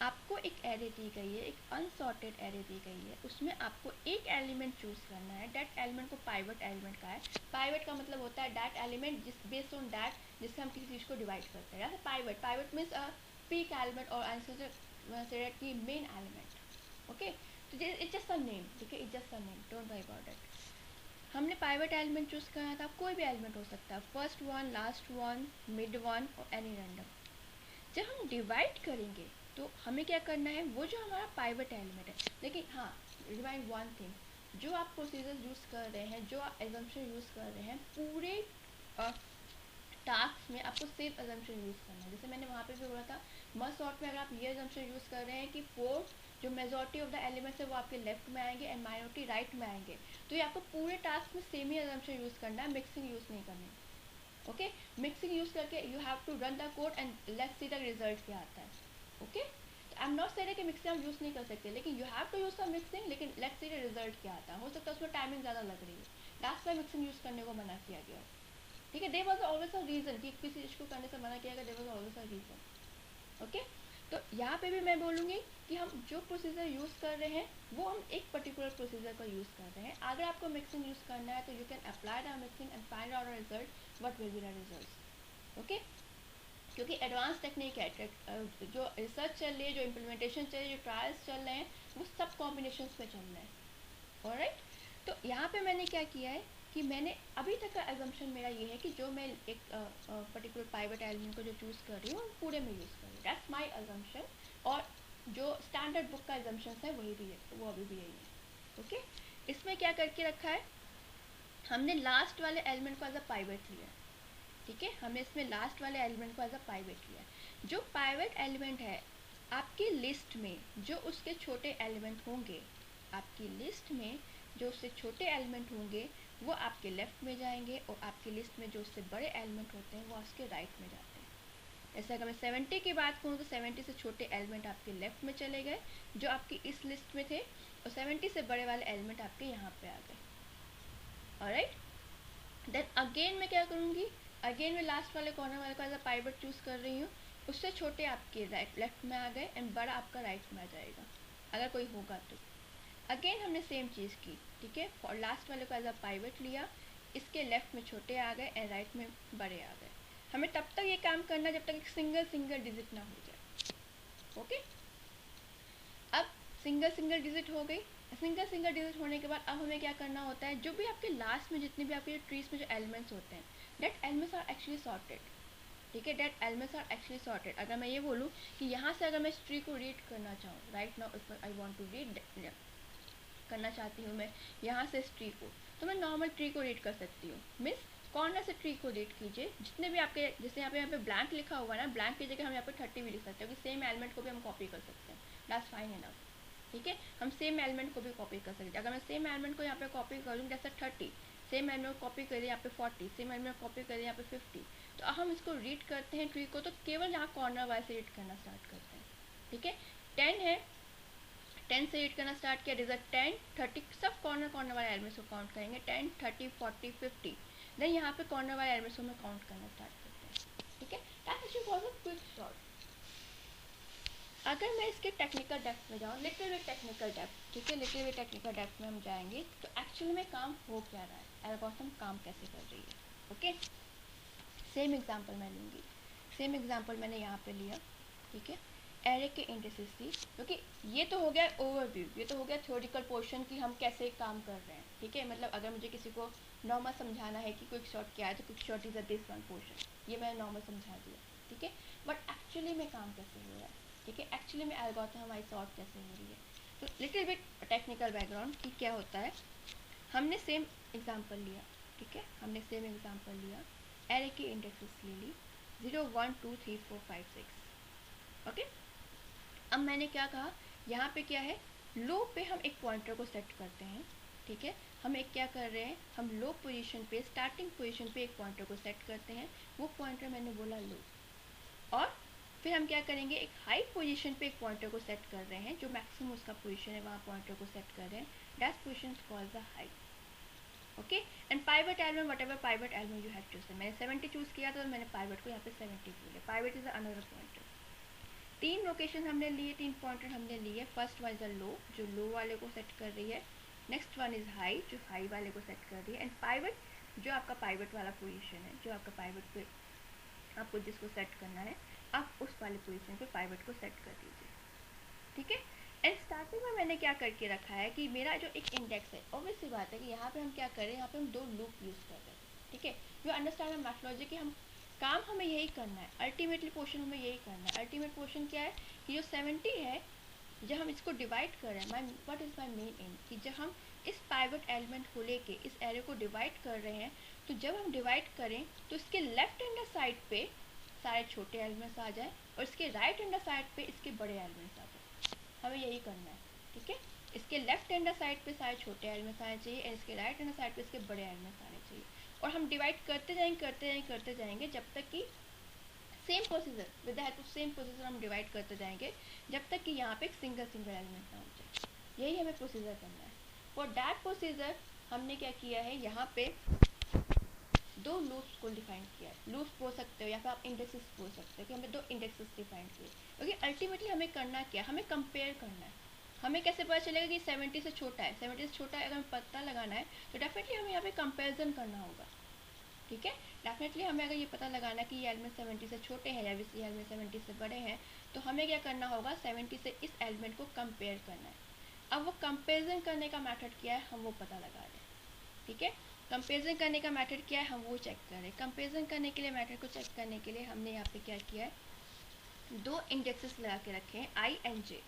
आपको एक एरे दी गई है, एक अनसॉर्टेड एरे दी गई है, उसमें आपको एक एलिमेंट चूज करना है, दैट एलिमेंट को पाइवट एलिमेंट का है। पाइवट का मतलब होता है दैट एलिमेंट जिस बेस्ड ऑन दैट जिससे हम किसी चीज़ को डिवाइड करते हैं, जैसे पाइवट, पाइवट मीन्स अ पीक एलिमेंट और आंसर की मेन एलिमेंट, ओके। तो इट्स जस्ट अ नेम, ठीक है, it's just a name, don't worry about it. हमने पाइवट एलिमेंट चूज करना था, कोई भी एलिमेंट हो सकता है, first one, last one, mid one और एनी रैंडम। जब हम डिवाइड करेंगे तो हमें क्या करना है, वो जो हमारा पाइवट एलिमेंट है, लेकिन हाँ रिमाइंड वन थिंग, जो आप प्रोसीजर यूज़ कर रहे हैं, जो आप एजम्पशन यूज़ कर रहे हैं, पूरे टास्क में आपको सेम एजम्पशन यूज़ करना है। जैसे मैंने वहाँ पे भी बोला था, मस्ट सॉर्ट में अगर आप ये एजम्पशन यूज़ कर रहे हैं कि फोर जो मेजॉरिटी ऑफ द एलिमेंट्स है वो आपके लेफ्ट में आएंगे एंड माइनॉरिटी राइट में आएंगे, तो ये आपको पूरे टास्क में सेम ही एजम्पशन यूज़ करना है, मिक्सिंग यूज़ नहीं करनी, ओके। मिक्सिंग यूज करके you have to run the code and let's see the result क्या आता है, ओके। तो आई एम नॉट से कि मिक्सिंग हम यूज़ नहीं कर सकते, लेकिन you have to use the mixing, लेकिन लेट्स सी द रिजल्ट क्या आता है, हो सकता है उसमें टाइमिंग ज़्यादा लग रही है, दैट्स वाई मिक्सिंग यूज़ करने को मना किया गया, ठीक है। There was always a reason कि किसी चीज़ को करने से मना किया गया, there was always a reason, okay. तो यहाँ पे भी मैं बोलूँगी कि हम जो प्रोसीजर यूज़ कर रहे हैं वो हम एक पर्टिकुलर प्रोसीजर का यूज़ कर रहे हैं। अगर आपको मिक्सिंग यूज़ करना है तो you can apply the mixing and find out the result, what will be the result, okay. क्योंकि एडवांस टेक्निक है, जो रिसर्च चल रही है, जो इम्प्लीमेंटेशन चल रही है, जो ट्रायल्स चल रहे हैं, वो सब कॉम्बिनेशन में चल रहे हैं, ऑलराइट। तो यहाँ पे मैंने क्या किया है कि मैंने अभी तक का एजम्पशन मेरा ये है कि जो मैं एक पर्टिकुलर प्राइवेट एलिमेंट को जो चूज़ कर रही हूँ पूरे में यूज़ कर रही हूँ, दैट्स माई एजम्पशन। और जो स्टैंडर्ड बुक का एजम्पशन है वही भी है, वो अभी भी यही है, ओके। इसमें क्या करके रखा है, हमने लास्ट वाले एलिमेंट को एज अ पाइवेट लिया, ठीक है, हमने इसमें लास्ट वाले एलिमेंट को एज अ पाइवेट लिया। जो पाइवेट एलिमेंट है आपकी लिस्ट में, जो उसके छोटे एलिमेंट होंगे, आपकी लिस्ट में जो उससे छोटे एलिमेंट होंगे वो आपके लेफ्ट में जाएंगे, और आपकी लिस्ट में जो उससे बड़े एलिमेंट होते हैं वो उसके राइट में जाते हैं। जैसे अगर मैं 70 की बात करूँ तो 70 से छोटे एलिमेंट आपके लेफ्ट में चले गए जो आपकी इस लिस्ट में थे, और 70 से बड़े वाले एलिमेंट आपके यहाँ पे आ गए, ऑलराइट। देन अगेन मैं क्या करूँगी, अगेन मैं लास्ट वाले कॉर्नर वाले को एज अ पाइवट चूज़ कर रही हूँ, उससे छोटे आपके राइट लेफ्ट में आ गए एंड बड़ा आपका राइट में आ जाएगा अगर कोई होगा तो। अगेन हमने सेम चीज़ की, ठीक है, और लास्ट वाले को एज अ पाइवट लिया, इसके लेफ्ट में छोटे आ गए एंड राइट में बड़े आ गए। हमें तब तक ये काम करना जब तक एक सिंगल डिजिट ना हो जाए, ओके। अब सिंगल डिजिट हो गई, सिंगल डिजिट होने के बाद अब हमें क्या करना होता है, जो भी आपके लास्ट में जितने भी आपके ट्रीज में जो एलिमेंट्स होते हैं, that elements are actually sorted, ठीक है, that elements are actually sorted. अगर मैं ये बोलूँ कि यहाँ से अगर मैं इस ट्री को रीड करना चाहूँ, right now if I want to read करना चाहती हूँ मैं यहाँ से इस ट्री को, तो मैं नॉर्मल ट्री को रीड कर सकती हूँ, मीन्स कॉर्नर से ट्री को रीड कीजिए, जितने भी आपके, जैसे यहाँ पे ब्लैंक लिखा हुआ है ना, ब्लैंक की जगह हम यहाँ पे 30 भी लिख सकते हैं, क्योंकि सेम एलिमेंट को भी हम कॉपी कर सकते हैं, दैट्स फाइन इनफ, ठीक है। हम सेम एलिमेंट को भी कॉपी कर सकते हैं, अगर मैं सेम एलिमेंट को यहाँ पे कॉपी करूँ जैसे 30, सेम एलिमेंट को कॉपी करें यहाँ पे 40, सेम एलिमेंट कॉपी करें यहाँ पे 50, तो अब हम इसको रीड करते हैं ट्री को, तो केवल यहाँ कॉर्नर वाइज से रीड करना स्टार्ट करते हैं, ठीक है। 10 है, 10 से रीड करना स्टार्ट किया, रिजल्ट 10, 30, सब कॉर्नर वाले एलिमेंट्स को काउंट करेंगे, 10, 30, 40, 50, देन यहाँ पे कॉर्नर वाले एलिमेंट्स को हम काउंट करना स्टार्ट करते हैं, ठीक है। That's actually called a quick sort. अगर मैं इसके टेक्निकल डेप्थ में जाऊँ, लिटिल बिट टेक्निकल डेप्थ, ठीक है, लिटिल बिट टेक्निकल डेप्थ में हम जाएंगे तो एक्चुअली में काम हो क्या रहा है, एल्गोरिथम काम कैसे कर रही है, ओके। सेम एग्जांपल मैं लूँगी, सेम एग्जांपल मैंने यहाँ पे लिया, ठीक है, एरे के इंडिसेस थी, क्योंकि ये तो हो गया ओवरव्यू, ये तो हो गया थ्योरेटिकल पोर्शन कि हम कैसे काम कर रहे हैं, ठीक है। मतलब अगर मुझे किसी को नॉर्मल समझाना है कि क्विक शॉर्ट क्या है तो quick short is a this one portion, ये मैंने नॉर्मल समझा दिया, ठीक है। बट एक्चुअली में काम कैसे हो रहा है, ठीक है, एक्चुअली में एल्गोरिथम हमारी सॉर्ट कैसे हो रही है। तो लिटिल बिट टेक्निकल बैकग्राउंड कि क्या होता है, हमने सेम एग्जांपल लिया, ठीक है, हमने सेम एग्जांपल लिया, एरे की इंडेक्सेस ले ली 0, 1, 2, 3, 4, 5, 6, ओके। अब मैंने क्या कहा, यहाँ पे क्या है, लो पे हम एक पॉइंटर को सेट करते हैं, ठीक है। हम एक क्या कर रहे हैं, हम लो पोजीशन पे, स्टार्टिंग पोजीशन पे एक पॉइंटर को सेट करते हैं, वो पॉइंटर मैंने बोला लो, और फिर हम क्या करेंगे, एक हाई पोजीशन पे एक पॉइंटर को सेट कर रहे हैं, जो मैक्सिमम उसका पोजीशन है वहाँ पॉइंटर को सेट कर रहे हैं, that position is called the high. Okay, and pivot element, what ever pivot element you have choose, मैंने 70 चूज किया था, तो मैंने पाइवट को यहाँ पे 70 बोले। Pivot is another pointer. तीन लोकेशन हमने लिए, तीन पॉइंटर हमने लिए। फर्स्ट वन इज अ लो, जो लो वाले को सेट कर रही है। नेक्स्ट वन इज हाई, जो हाई वाले को सेट कर रही है। एंड पाइवट, जो आपका पाइवट वाला पोजीशन है, जो आपका पाइवट पे आपको जिसको सेट करना है, आप उस वाले पोजीशन पे पाइवट को सेट कर दीजिए। ठीक है। एंड स्टार्टिंग में मैंने क्या करके रखा है कि मेरा जो एक इंडेक्स है, ऑब्वियस सी बात है कि यहाँ पे हम क्या करें, यहाँ पे हम दो लूप यूज़ कर रहे हैं। ठीक है, यू अंडरस्टैंड माय मैथोलॉजी कि हम काम हमें यही करना है, अल्टीमेटली पोर्शन हमें यही करना है। अल्टीमेट पोर्शन क्या है कि जो 70 है, जब हम इसको डिवाइड कर रहे हैं, माई what is my main M, कि जब हम इस पाइवट एलिमेंट को लेके इस एरे को डिवाइड कर रहे हैं, तो जब हम डिवाइड करें तो इसके लेफ्ट हैंड साइड पे सारे छोटे एलिमेंट्स आ जाए और इसके राइट हैंड साइड पे इसके बड़े एलिमेंट्स आ जाए। हमें यही करना है। ठीक है, इसके लेफ्ट हैंड साइड पे सारे छोटे एलिमेंट्स आने चाहिए और इसके राइट हैंड साइड पे इसके बड़े एलिमेंट्स आने चाहिए। और हम डिवाइड करते जाएंगे करते जाएंगे करते जाएंगे जब तक कि same procedure, with the help of same procedure हम डिवाइड करते जाएंगे जब तक कि यहाँ पे एक सिंगल एलिमेंट ना हो जाए। यही हमें प्रोसीजर करना है। फॉर दैट प्रोसीजर हमने क्या किया है, यहाँ पे दो लूप्स को डिफाइन किया है। लूप्स बोल सकते हो या फिर आप इंडेक्सेस बोल सकते हो कि हमें दो इंडेक्सेस डिफाइन किए, क्योंकि अल्टीमेटली हमें करना क्या, हमें कंपेयर करना है। हमें कैसे पता चलेगा कि 70 से छोटा है, 70 से छोटा है अगर हमें पता लगाना है तो डेफिनेटली हमें यहाँ पे कंपेरिजन करना होगा। ठीक है, डेफिनेटली हमें अगर ये पता लगाना कि ये एलिमेंट 70 से छोटे हैं या ये एलिमेंट 70 से बड़े हैं, तो हमें क्या करना होगा, 70 से इस एलिमेंट को कंपेयर करना है। अब वो कंपेरिजन करने का मेथड क्या है, हम वो पता लगा रहे हैं। ठीक है, कंपेरिजन करने का मेथड क्या है, हम वो चेक करें। कंपेरिजन करने के लिए, मेथड को चेक करने के लिए हमने यहाँ पे क्या किया है, दो इंडेक्सेस लगा के रखे हैं, आई एंड जे।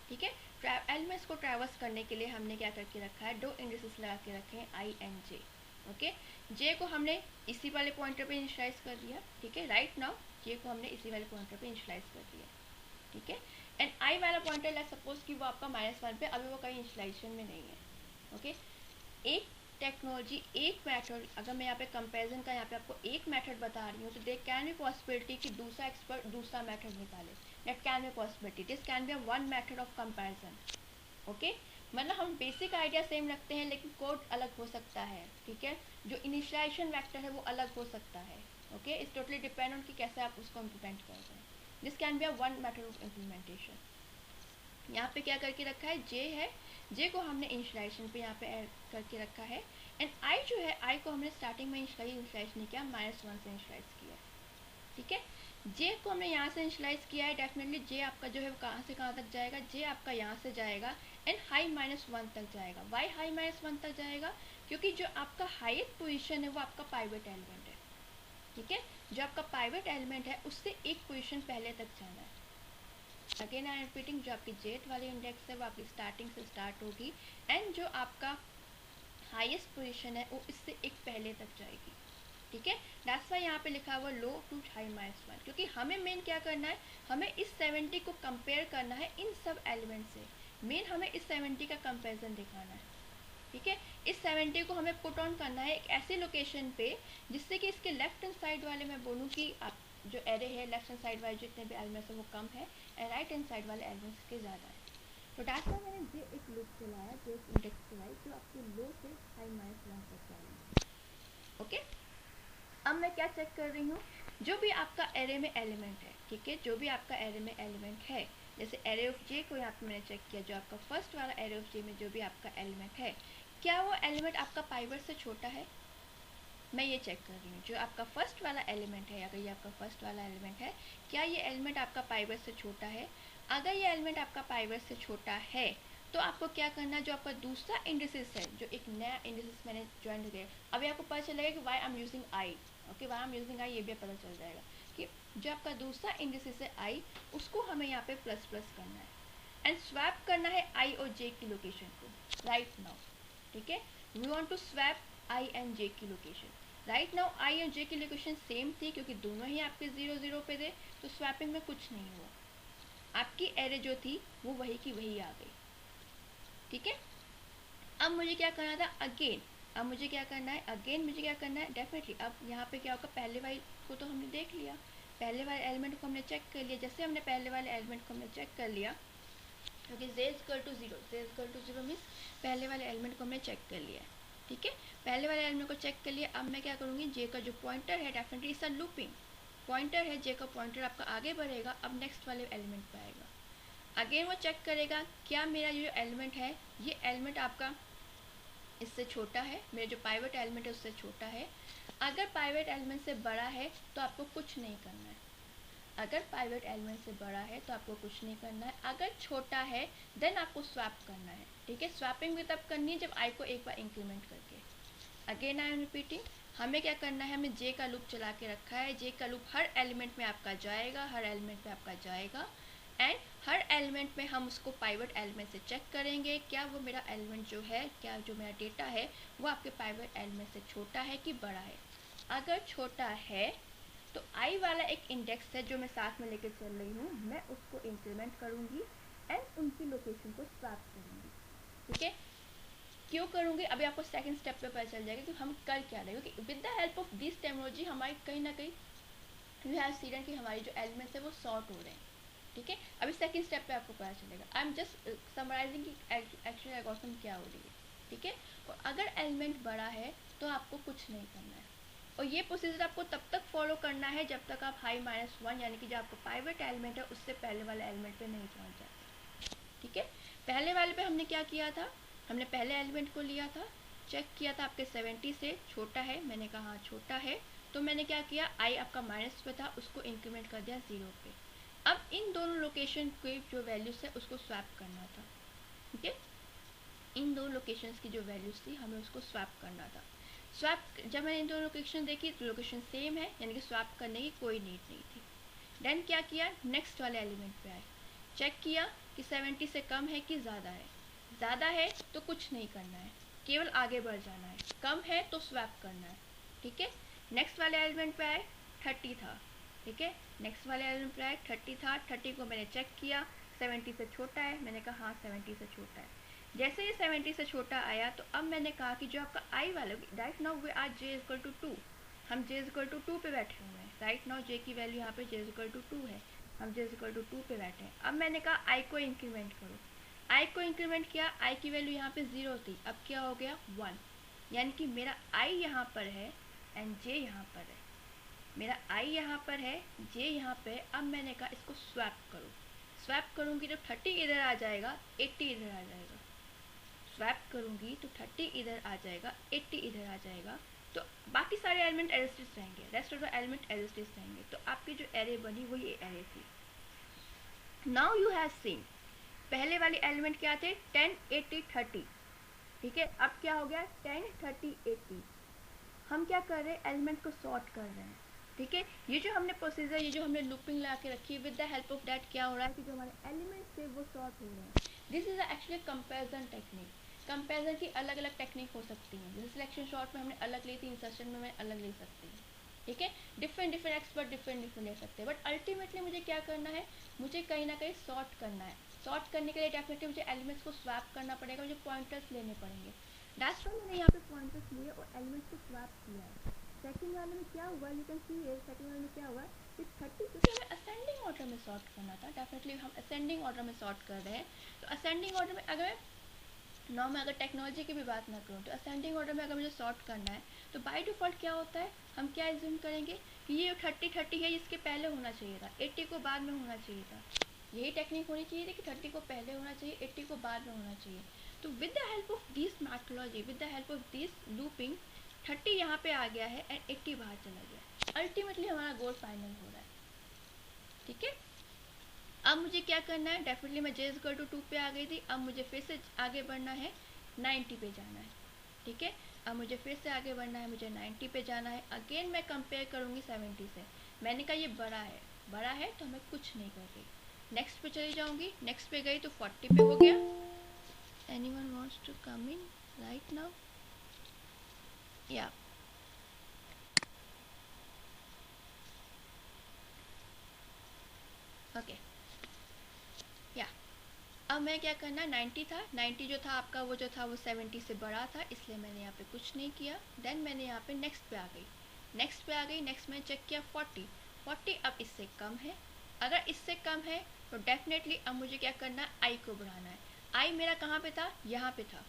ठीक है, एलिमेंट्स को ट्रैवर्स करने के लिए हमने क्या करके रखा है, दो इंडेक्सेस लगा के रखे हैं, आई एंड जे। ओके, जे को हमने इसी वाले पॉइंटर पे इनिशियलाइज कर दिया। ठीक है, राइट नाउ जे को हमने इसी वाले पॉइंटर पे इनिशियलाइज कर दिया। ठीक है, एंड आई वाला पॉइंटर, लेट्स सपोज कि वो आपका -1 पे, अभी वो कहीं इनिशियलाइजेशन में नहीं है। ओके, एक टेक्नोलॉजी, एक मेथड, अगर मैं यहाँ पे कंपैरिजन का यहाँ पे आपको एक मेथड बता रही हूँ, तो देयर कैन बी पॉसिबिलिटी कि दूसरा एक्सपर्ट दूसरा मेथड निकाले। That can be possibility, this can be one method of comparison. Okay, मतलब हम बेसिक आइडिया सेम रखते हैं लेकिन कोड अलग हो सकता है। ठीक है, जो इनिशियलाइजेशन वेक्टर है वो अलग हो सकता है। Okay, it's totally depend on कि कैसे आप उसको इम्प्लीमेंट कर रहे हैं। This can be one method of implementation. यहाँ पे क्या करके रखा है, जे है, जे को हमने इनिशियलाइजेशन पे यहाँ पे ऐड करके रखा है। एंड आई जो है, आई को हमने स्टार्टिंग में इनिशियलाइज नहीं किया, -1 से इनिशियलाइज किया। ठीक है, जे को हमने यहाँ से इनिशियलाइज किया है, डेफिनेटली जे आपका जो है वो कहाँ से कहाँ तक जाएगा, जे आपका यहाँ से जाएगा एंड हाई -1 तक जाएगा। वाई हाई -1 तक जाएगा, क्योंकि जो आपका हाईएस्ट पोजीशन है वो आपका पाइवट एलिमेंट है। ठीक है, जो आपका पाइवट एलिमेंट है उससे एक पोजीशन पहले तक जाना है। अगेन आई एम रिपीटिंग, जो आपकी जेथ वाली इंडेक्स है वो आपकी स्टार्टिंग से स्टार्ट होगी एंड जो आपका हाईएस्ट पोजीशन है वो इससे एक पहले तक जाएगी। ठीक है, दैट्स वाई यहाँ पे लिखा हुआ लो टू हाई -1, क्योंकि हमें मेन क्या करना है, हमें इस 70 को कंपेयर करना है इन सब एलिमेंट से। मेन हमें इस 70 का कंपेरिजन दिखाना है। ठीक है, इस 70 को हमें पुट ऑन करना है एक ऐसी लोकेशन पे जिससे कि इसके लेफ्ट हैंड साइड वाले मैं बोलूँ कि आप जो एरे है, लेफ्ट हैंड साइड वाले जितने भी एलिमेंट्स है वो कम है एंड राइट हैंड साइड वाले एलिमेंट्स के ज़्यादा है। तो दैट्स वाई मैंने जे एक लूप चलाया, जो एक इंडेक्स चलाई जो आपके लो से हाई -1 तक जाएगी। ओके, अब मैं क्या चेक कर रही हूँ, जो भी आपका एरे में एलिमेंट है, ठीक है, जो भी आपका एरे में एलिमेंट है, जैसे एरे ऑफ जे को यहाँ पे मैंने चेक किया, जो आपका फर्स्ट वाला एरे ऑफ जे में जो भी आपका एलिमेंट है, क्या वो एलिमेंट आपका पाइवट से छोटा है, मैं ये चेक कर रही हूँ। जो आपका फर्स्ट वाला एलिमेंट है, अगर ये आपका फर्स्ट वाला एलिमेंट है, क्या ये एलिमेंट आपका पाइवट से छोटा है। अगर ये एलिमेंट आपका पाइवट से छोटा है तो आपको क्या करना है, जो आपका दूसरा इंडिसेस है, जो एक नया इंडिसेस मैंने ज्वाइन किया, अभी आपको पता चलेगा कि why I am using I. Okay, why I am using I, ये भी पता चल जाएगा कि जो आपका दूसरा इंडिसेस है आई, उसको हमें यहाँ पे प्लस करना है एंड स्वैप करना है आई और जे की लोकेशन को राइट नाउ। ठीक है, we want to swap I and J की लोकेशन। राइट नाउ आई और जे की लोकेशन सेम थी क्योंकि दोनों ही आपके 0 पे थे, तो स्वैपिंग में कुछ नहीं हुआ, आपकी एरे जो थी वो वही की वही आ गई। ठीक है, अब मुझे क्या करना था अगेन, अब मुझे क्या करना है अगेन, मुझे क्या करना है डेफिनेटली, अब यहाँ पे क्या होगा, पहले वाली को तो हमने देख लिया, पहले वाले एलिमेंट को हमने चेक कर लिया। जैसे हमने पहले वाले एलिमेंट को हमने चेक कर लिया, क्योंकि z equal to zero, z equal to zero means पहले वाले एलिमेंट को हमने चेक कर लिया है। ठीक है, पहले वाले एलिमेंट को चेक कर लिया। अब मैं क्या करूँगी, j का जो पॉइंटर है definitely is a looping pointer है, j का पॉइंटर आपका आगे बढ़ेगा, अब नेक्स्ट वाले एलिमेंट पे आएगा। अगेन वो चेक करेगा क्या मेरा जो एलिमेंट है, ये एलिमेंट आपका इससे छोटा है, मेरा जो पाइवट एलिमेंट है उससे छोटा है। अगर पाइवट एलिमेंट से बड़ा है तो आपको कुछ नहीं करना है। अगर पाइवट एलिमेंट से बड़ा है तो आपको कुछ नहीं करना है। अगर छोटा है देन आपको स्वैप करना है। ठीक है, स्वैपिंग भी तब करनी है जब आई को एक बार इंक्रीमेंट करके। अगेन आई एम रिपीटिंग, हमें क्या करना है, हमने जे का लूप चला के रखा है। जे का लूप हर एलिमेंट में आपका जाएगा, हर एलिमेंट में आपका जाएगा, एंड हर एलिमेंट में हम उसको पाइवट एलिमेंट से चेक करेंगे क्या वो मेरा एलिमेंट जो है, क्या जो मेरा डेटा है वो आपके पाइवट एलिमेंट से छोटा है कि बड़ा है। अगर छोटा है तो आई वाला एक इंडेक्स है जो मैं साथ में लेकर चल रही हूँ, मैं उसको इंक्रीमेंट करूँगी एंड उनकी लोकेशन को स्वैप करूँगी। ठीक है, क्यों करूँगी अभी आपको सेकंड स्टेप पे पता चल जाएगा कि हम कर क्या रहे हैं। क्योंकि with the help of this technology हमारी कहीं ना कहीं यू हैव सीन कि हमारी जो एलिमेंट्स है वो सॉर्ट हो रहे हैं। ठीक है, अभी सेकंड स्टेप पे आपको पता चलेगा। आई एम जस्ट समराइजिंग कि एक्चुअली एल्गोरिथम क्या हो रही है। ठीक है, और अगर एलिमेंट बड़ा है तो आपको कुछ नहीं करना है, और ये प्रोसीजर आपको तब तक फॉलो करना है जब तक आप हाई माइनस वन यानी कि जो आपको पाइवट एलिमेंट है उससे पहले वाले एलिमेंट पे नहीं पहुंच जाते। ठीक है, पहले वाले पे हमने क्या किया था, हमने पहले एलिमेंट को लिया था, चेक किया था आपके 70 से छोटा है, मैंने कहा हाँ छोटा है, तो मैंने क्या किया, आई आपका माइनस पे था उसको इंक्रीमेंट कर दिया 0 पे। अब इन दोनों लोकेशन की जो वैल्यूज है उसको स्वैप करना था। ठीक है, इन दो लोकेशंस की जो वैल्यूज थी हमें उसको स्वैप करना था। स्वैप जब मैंने इन दोनों लोकेशन देखी तो लोकेशन सेम है, यानी कि स्वैप करने की कोई नीड नहीं थी। देन क्या किया, नेक्स्ट वाले एलिमेंट पे आए, चेक किया कि 70 से कम है कि ज़्यादा है। ज़्यादा है तो कुछ नहीं करना है, केवल आगे बढ़ जाना है। कम है तो स्वैप करना है। ठीक है, नेक्स्ट वाले एलिमेंट पे आए, 30 था। ठीक है, नेक्स्ट वाले एलिमेंट पे आए 30 था, 30 को मैंने चेक किया 70 से छोटा है, मैंने कहा हाँ 70 से छोटा है। जैसे ये 70 से छोटा आया तो अब मैंने कहा कि जो आपका आई वाला, right now we are J equal to 2, हम जे इक्वल टू 2 पे बैठे हुए हैं। राइट नाउ जे की वैल्यू यहाँ पे जे इक्वल टू 2 है, हम जे इक्वल टू 2 पे बैठे हैं। अब मैंने कहा आई को इंक्रीमेंट करो, आई को इंक्रीमेंट किया, आई की वैल्यू यहाँ पे 0 थी, अब क्या हो गया 1, यानी कि मेरा आई यहाँ पर है एंड जे यहाँ पर है। मेरा आई यहाँ पर है, जे यहाँ पे है। अब मैंने कहा इसको स्वैप करो, स्वैप करूँगी तो 30 इधर आ जाएगा, 80 इधर आ जाएगा। स्वैप करूँगी तो 30 इधर आ जाएगा, 80 इधर आ जाएगा, तो बाकी सारे एलिमेंट एडजस्टेड रहेंगे, rest of the element adjusted रहेंगे। तो आपकी जो एरे बनी वो ये एरे थी। नाउ यू हैव सीन पहले वाले एलिमेंट क्या थे, 10 80 30। ठीक है, अब क्या हो गया 10 30 80। हम क्या कर रहे हैं, एलिमेंट को सॉर्ट कर रहे हैं। ठीक है, ये जो हमने प्रोसीजर, ये जो हमने लूपिंग लगा के रखी है, with the help of that क्या हो रहा है कि जो हमारे एलिमेंट्स थे वो सॉर्ट हो रहे हैं। This is actually comparison technique. Comparison की अलग अलग टेक्निक हो सकती हैं, जैसे सिलेक्शन शॉर्ट में हमने अलग ली थी, इंसर्शन में मैं अलग ले सकती हूँ। ठीक है, डिफरेंट एक्सपर्ट डिफरेंट ले सकते हैं, बट अल्टीमेटली मुझे क्या करना है, मुझे कहीं ना कहीं सॉर्ट करना है। सॉर्ट करने के लिए डेफिनेटली मुझे एलिमेंट्स को स्वैप करना पड़ेगा, मुझे पॉइंटर्स लेने पड़ेंगे। दैट्स व्हाई मैंने यहाँ पे पॉइंटर्स लिए और एलिमेंट्स को स्वैप किया है। सेकंड वाले में क्या हुआ, you can see here, second वाले में क्या हुआ कि 30, क्योंकि हमें असेंडिंग ऑर्डर में सॉर्ट करना था, डेफिनेटली हम असेंडिंग ऑर्डर में सॉर्ट कर रहे हैं। तो असेंडिंग ऑर्डर में अगर मैं अगर टेक्नोलॉजी की भी बात ना करूँ तो असेंडिंग ऑर्डर में अगर मुझे सॉर्ट करना है तो बाय डिफ़ॉल्ट क्या होता है, हम क्या एज्यूम करेंगे कि ये 30 है, इसके पहले होना चाहिए था, 80 को बाद में होना चाहिए था। यही टेक्निक होनी चाहिए थी कि 30 को पहले होना चाहिए, 80 को बाद में होना चाहिए। तो with the help of this methodology, with the help of this looping, 30 यहाँ पे आ गया है एंड 80 बाहर चला गया। अल्टीमेटली हमारा गोल फाइनल हो रहा है। ठीक है, अब मुझे क्या करना है, डेफिनेटली मैं जे इक्वल टू 2 पे आ गई थी, अब मुझे फिर से आगे बढ़ना है, 90 पे जाना है। ठीक है, अब मुझे फिर से आगे बढ़ना है, मुझे 90 पे जाना है। अगेन मैं कंपेयर करूँगी 70 से, मैंने कहा ये बड़ा है तो मैं कुछ नहीं कर रही। नेक्स्ट पे चली जाऊँगी, नेक्स्ट पे गई तो 40 पे हो गया। Anyone wants to come in right now? या ओके, या अब मैं क्या करना, 90 था, 90 जो था आपका वो जो था वो 70 से बड़ा था, इसलिए मैंने यहाँ पे कुछ नहीं किया। देन मैंने यहाँ पे नेक्स्ट पे आ गई, नेक्स्ट पे आ गई, नेक्स्ट मैंने चेक किया 40, 40 अब इससे कम है। अगर इससे कम है तो डेफिनेटली अब मुझे क्या करना है, आई को बढ़ाना है। आई मेरा कहाँ पे था, यहाँ पे था,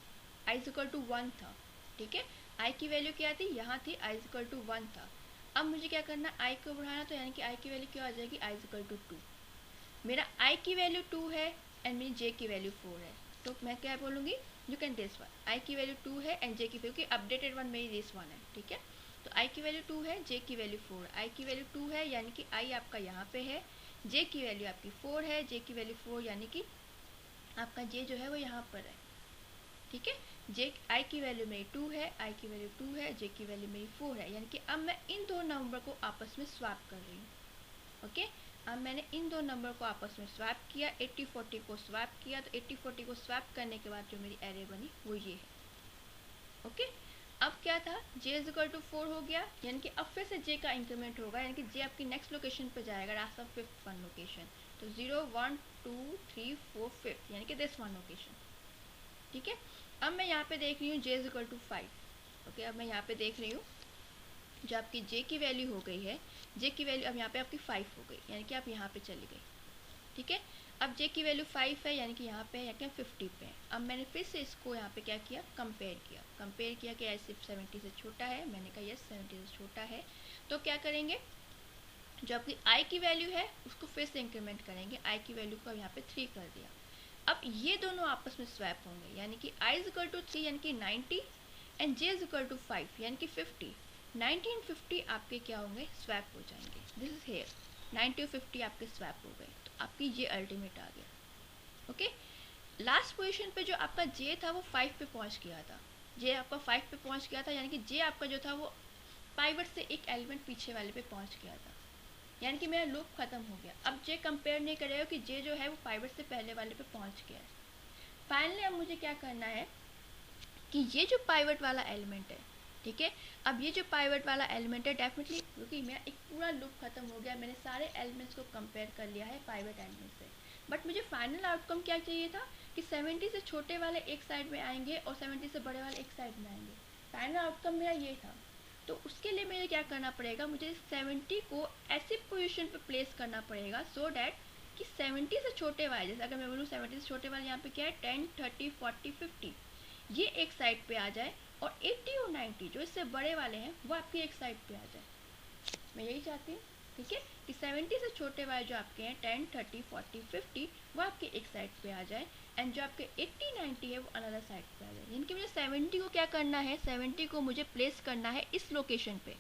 आई इज इक्वल टू 1 था। ठीक है, आई की वैल्यू क्या थी, यहाँ थी, आई इज इक्वल टू 1 था। अब मुझे क्या करना है, आई को बढ़ाना, तो यानी कि आई की वैल्यू क्या आ जाएगी, आई इज इक्वल टू 2। मेरा आई की वैल्यू 2 है एंड मेरी जे की वैल्यू 4 है, तो मैं क्या बोलूँगी, यू कैन दिस वन, आई की वैल्यू 2 है एंड जे की वैल्यू, अपडेटेड वन मेरी दिस वन है। ठीक है, तो आई की वैल्यू 2 है, जे की वैल्यू 4, आई की वैल्यू 2 है यानी कि आई आपका यहाँ पे है, जे की वैल्यू आपकी 4 है, जे की वैल्यू 4 यानी कि आपका जे जो है वो यहाँ पर है। ठीक है, जे आई की वैल्यू मेरी 2 है, आई की वैल्यू 2 है, जे की वैल्यू मेरी 4 है, यानी कि अब मैं इन दो नंबर को आपस में स्वैप कर रही हूँ। ओके, अब मैंने इन दो नंबर को आपस में स्वैप किया, 80-40 को स्वैप किया, तो 80-40 को स्वैप करने के बाद जो मेरी एरे बनी वो ये है। ओके, अब क्या था, j इज इक्वल टू 4 हो गया, यानी कि अब फिर से j का इंक्रीमेंट होगा, यानी कि j आपकी नेक्स्ट लोकेशन पे जाएगा, रास्ता 5th वन लोकेशन, तो 0 1 2 3 4 5, यानी कि दिस वन लोकेशन। ठीक है, अब मैं यहाँ पे देख रही हूँ j is equal to 5। Okay, अब मैं यहाँ पे देख रही हूँ जो आपकी j की वैल्यू हो गई है, j की वैल्यू अब यहाँ पे आपकी 5 हो गई, यानी कि आप यहाँ पे चली गई। ठीक है, अब j की वैल्यू 5 है, यानी कि यहाँ पे है क्या, 50 पे है। अब मैंने फिर से इसको यहाँ पे क्या किया, कंपेयर किया कि ऐसे 70 से छोटा है, मैंने कहा यस 70 से छोटा है, तो क्या करेंगे, जो आपकी i की वैल्यू है उसको फिर से इंक्रीमेंट करेंगे, i की वैल्यू को यहाँ पे 3 कर दिया। अब ये दोनों आपस में स्वैप होंगे, यानी कि i इज इक्वल टू 3 यानी कि 90 and j is equal to 5 यानी कि 50। 90 एंड 50 आपके क्या होंगे, स्वैप हो जाएंगे, दिस इज हेयर 90 और 50 आपके स्वैप हो गए, तो आपकी ये अल्टीमेट आ गया। ओके, लास्ट पोजीशन पे जो आपका j था वो 5 पे पहुंच गया था, j आपका 5 पे पहुंच गया था, यानी कि j आपका जो था वो पाइवट से एक एलिमेंट पीछे वाले पे पहुंच गया था, यानी कि मेरा लूप खत्म हो गया। अब j कंपेयर नहीं करेगा कि j जो है वो पाइवट से पहले वाले पे पहुंच गया है। फाइनली अब मुझे क्या करना है कि ये जो पाइवट वाला एलिमेंट है, ठीक है, अब ये जो पाइवट वाला एलिमेंट है डेफिनेटली, क्योंकि मेरा एक पूरा लूप खत्म हो गया, मैंने सारे एलिमेंट्स को कंपेयर कर लिया है पाइवट एलिमेंट से, बट मुझे फाइनल आउटकम क्या चाहिए था कि 70 से छोटे वाले एक साइड में आएंगे और 70 से बड़े वाले एक साइड में आएंगे। फाइनल आउटकम मेरा ये था, तो उसके लिए मुझे क्या करना पड़ेगा, मुझे 70 को ऐसी पोजीशन पे प्लेस करना पड़ेगा सो डैट कि 70 से छोटे वाले, जैसे अगर मैं बोलूँ 70 से छोटे वाले यहाँ पे क्या है 10 30 40 50, ये एक साइड पे आ जाए और 80 और 90 जो इससे बड़े वाले हैं वो आपकी एक साइड पे आ जाए। मैं यही चाहती हूँ, ठीक है, कि 70 से छोटे वाले जो आपके हैं 10 30 40 50 वो आपके एक साइड पे आ जाए एंड जो आपके 80 90 है वो अनदर साइड पे आ जाए। यानी कि मुझे 70 को क्या करना है, 70 को मुझे प्लेस करना है इस लोकेशन पे,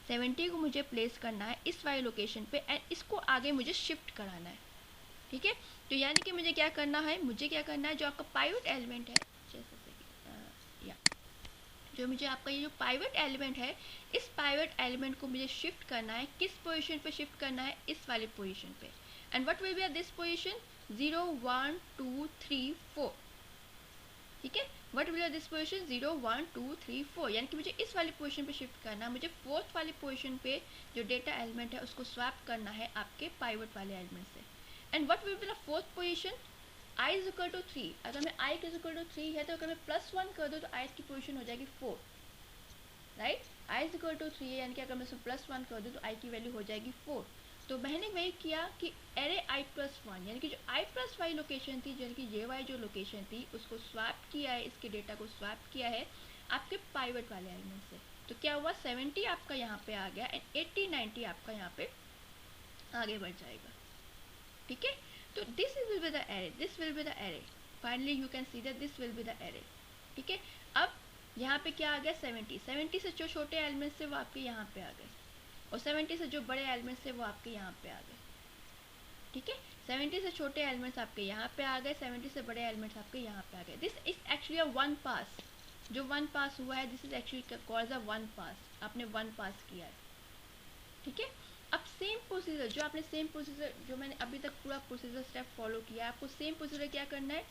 70 को मुझे प्लेस करना है इस वाली लोकेशन पे एंड इसको आगे मुझे शिफ्ट कराना है। ठीक है, तो यानी कि मुझे क्या करना है, मुझे क्या करना है, जो आपका पाइवट एलिमेंट है, या जो मुझे आपका ये जो पाइवट एलिमेंट है, इस पाइवट एलिमेंट को मुझे शिफ्ट करना है, किस पोजीशन पे शिफ्ट करना है, इस वाले पोजीशन पे, and what will B at this position 0 1 2 3 4। ठीक है, व्हाट विल दिस पोजीशन 0 1 2 3 4, यानी कि मुझे इस वाली पोजीशन पे शिफ्ट करना है, मुझे फोर्थ वाली पोजीशन पे जो डेटा एलिमेंट है उसको स्वैप करना है आपके पाइवट वाले एलिमेंट से। And what will be the fourth position, i is equal to 3, अगर मैं i इज इक्वल टू 3 है तो अगर मैं +1 कर दूँ तो i की पोजीशन हो जाएगी 4, right, i is equal to 3 है, यानी कि अगर मैं उसमें +1 कर दूँ तो i की वैल्यू हो जाएगी 4। तो मैंने वही किया कि एरे i+1 यानी कि जो i+ वाली लोकेशन थी, यानी कि ये वाली जो लोकेशन थी उसको स्वैप किया है, इसके डेटा को स्वैप किया है आपके पाइवट वाले एलिमेंट से, तो क्या हुआ 70 आपका यहाँ पे आ गया एंड 80 90 आपका यहाँ पे आगे बढ़ जाएगा। ठीक है, तो this will be the array, this will be the array, finally you can see that this will be the array. ठीक है, अब यहाँ पे क्या आ गया 70 से जो छोटे एलिमेंट्स थे वो आपके यहाँ पे आ गए और 70 से जो बड़े एलिमेंट्स थे वो आपके यहाँ पे आ गए। ठीक है, 70 से छोटे एलिमेंट्स आपके यहाँ पे आ गए, 70 से बड़े एलिमेंट्स आपके यहाँ पे आ गए। This is actually a one pass, जो वन पास हुआ है this is actually called a one pass, आपने वन पास किया है। ठीक है, अब सेम प्रोसीजर जो आपने सेम प्रोसीजर जो मैंने अभी तक पूरा प्रोसीजर स्टेप फॉलो किया है, आपको सेम प्रोसीजर क्या करना है,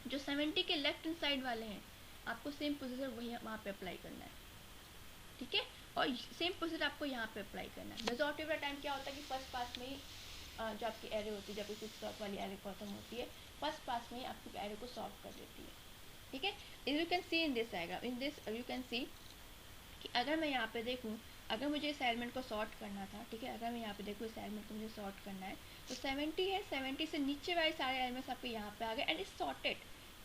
जो 70 के लेफ्ट हैंड साइड वाले हैं आपको सेम प्रोसीजर वही वहाँ पे अप्लाई करना है। ठीक है, और सेम प्रोसीजर आपको यहाँ पे अप्लाई करना है। मेजॉरिटी ऑफ द टाइम क्या होता है कि फर्स्ट पास में ही जो आपकी एरे होती है, जब कुछ स्टॉक वाली एरे खत्म होती है फर्स्ट पास में ही आपकी एरे को सॉल्व कर देती है। ठीक है, you can see in this आएगा, in this you can see कि अगर मैं यहाँ पे देखूँ अगर मुझे इस एलिमेंट को सॉर्ट करना था, ठीक है, अगर मैं यहाँ पे देखूँ इस एलिमेंट को मुझे सॉर्ट करना है, तो 70 है, 70 से नीचे वाले सारे एलिमेंट्स आपके यहाँ पे आ गए एंड इज सॉर्टेड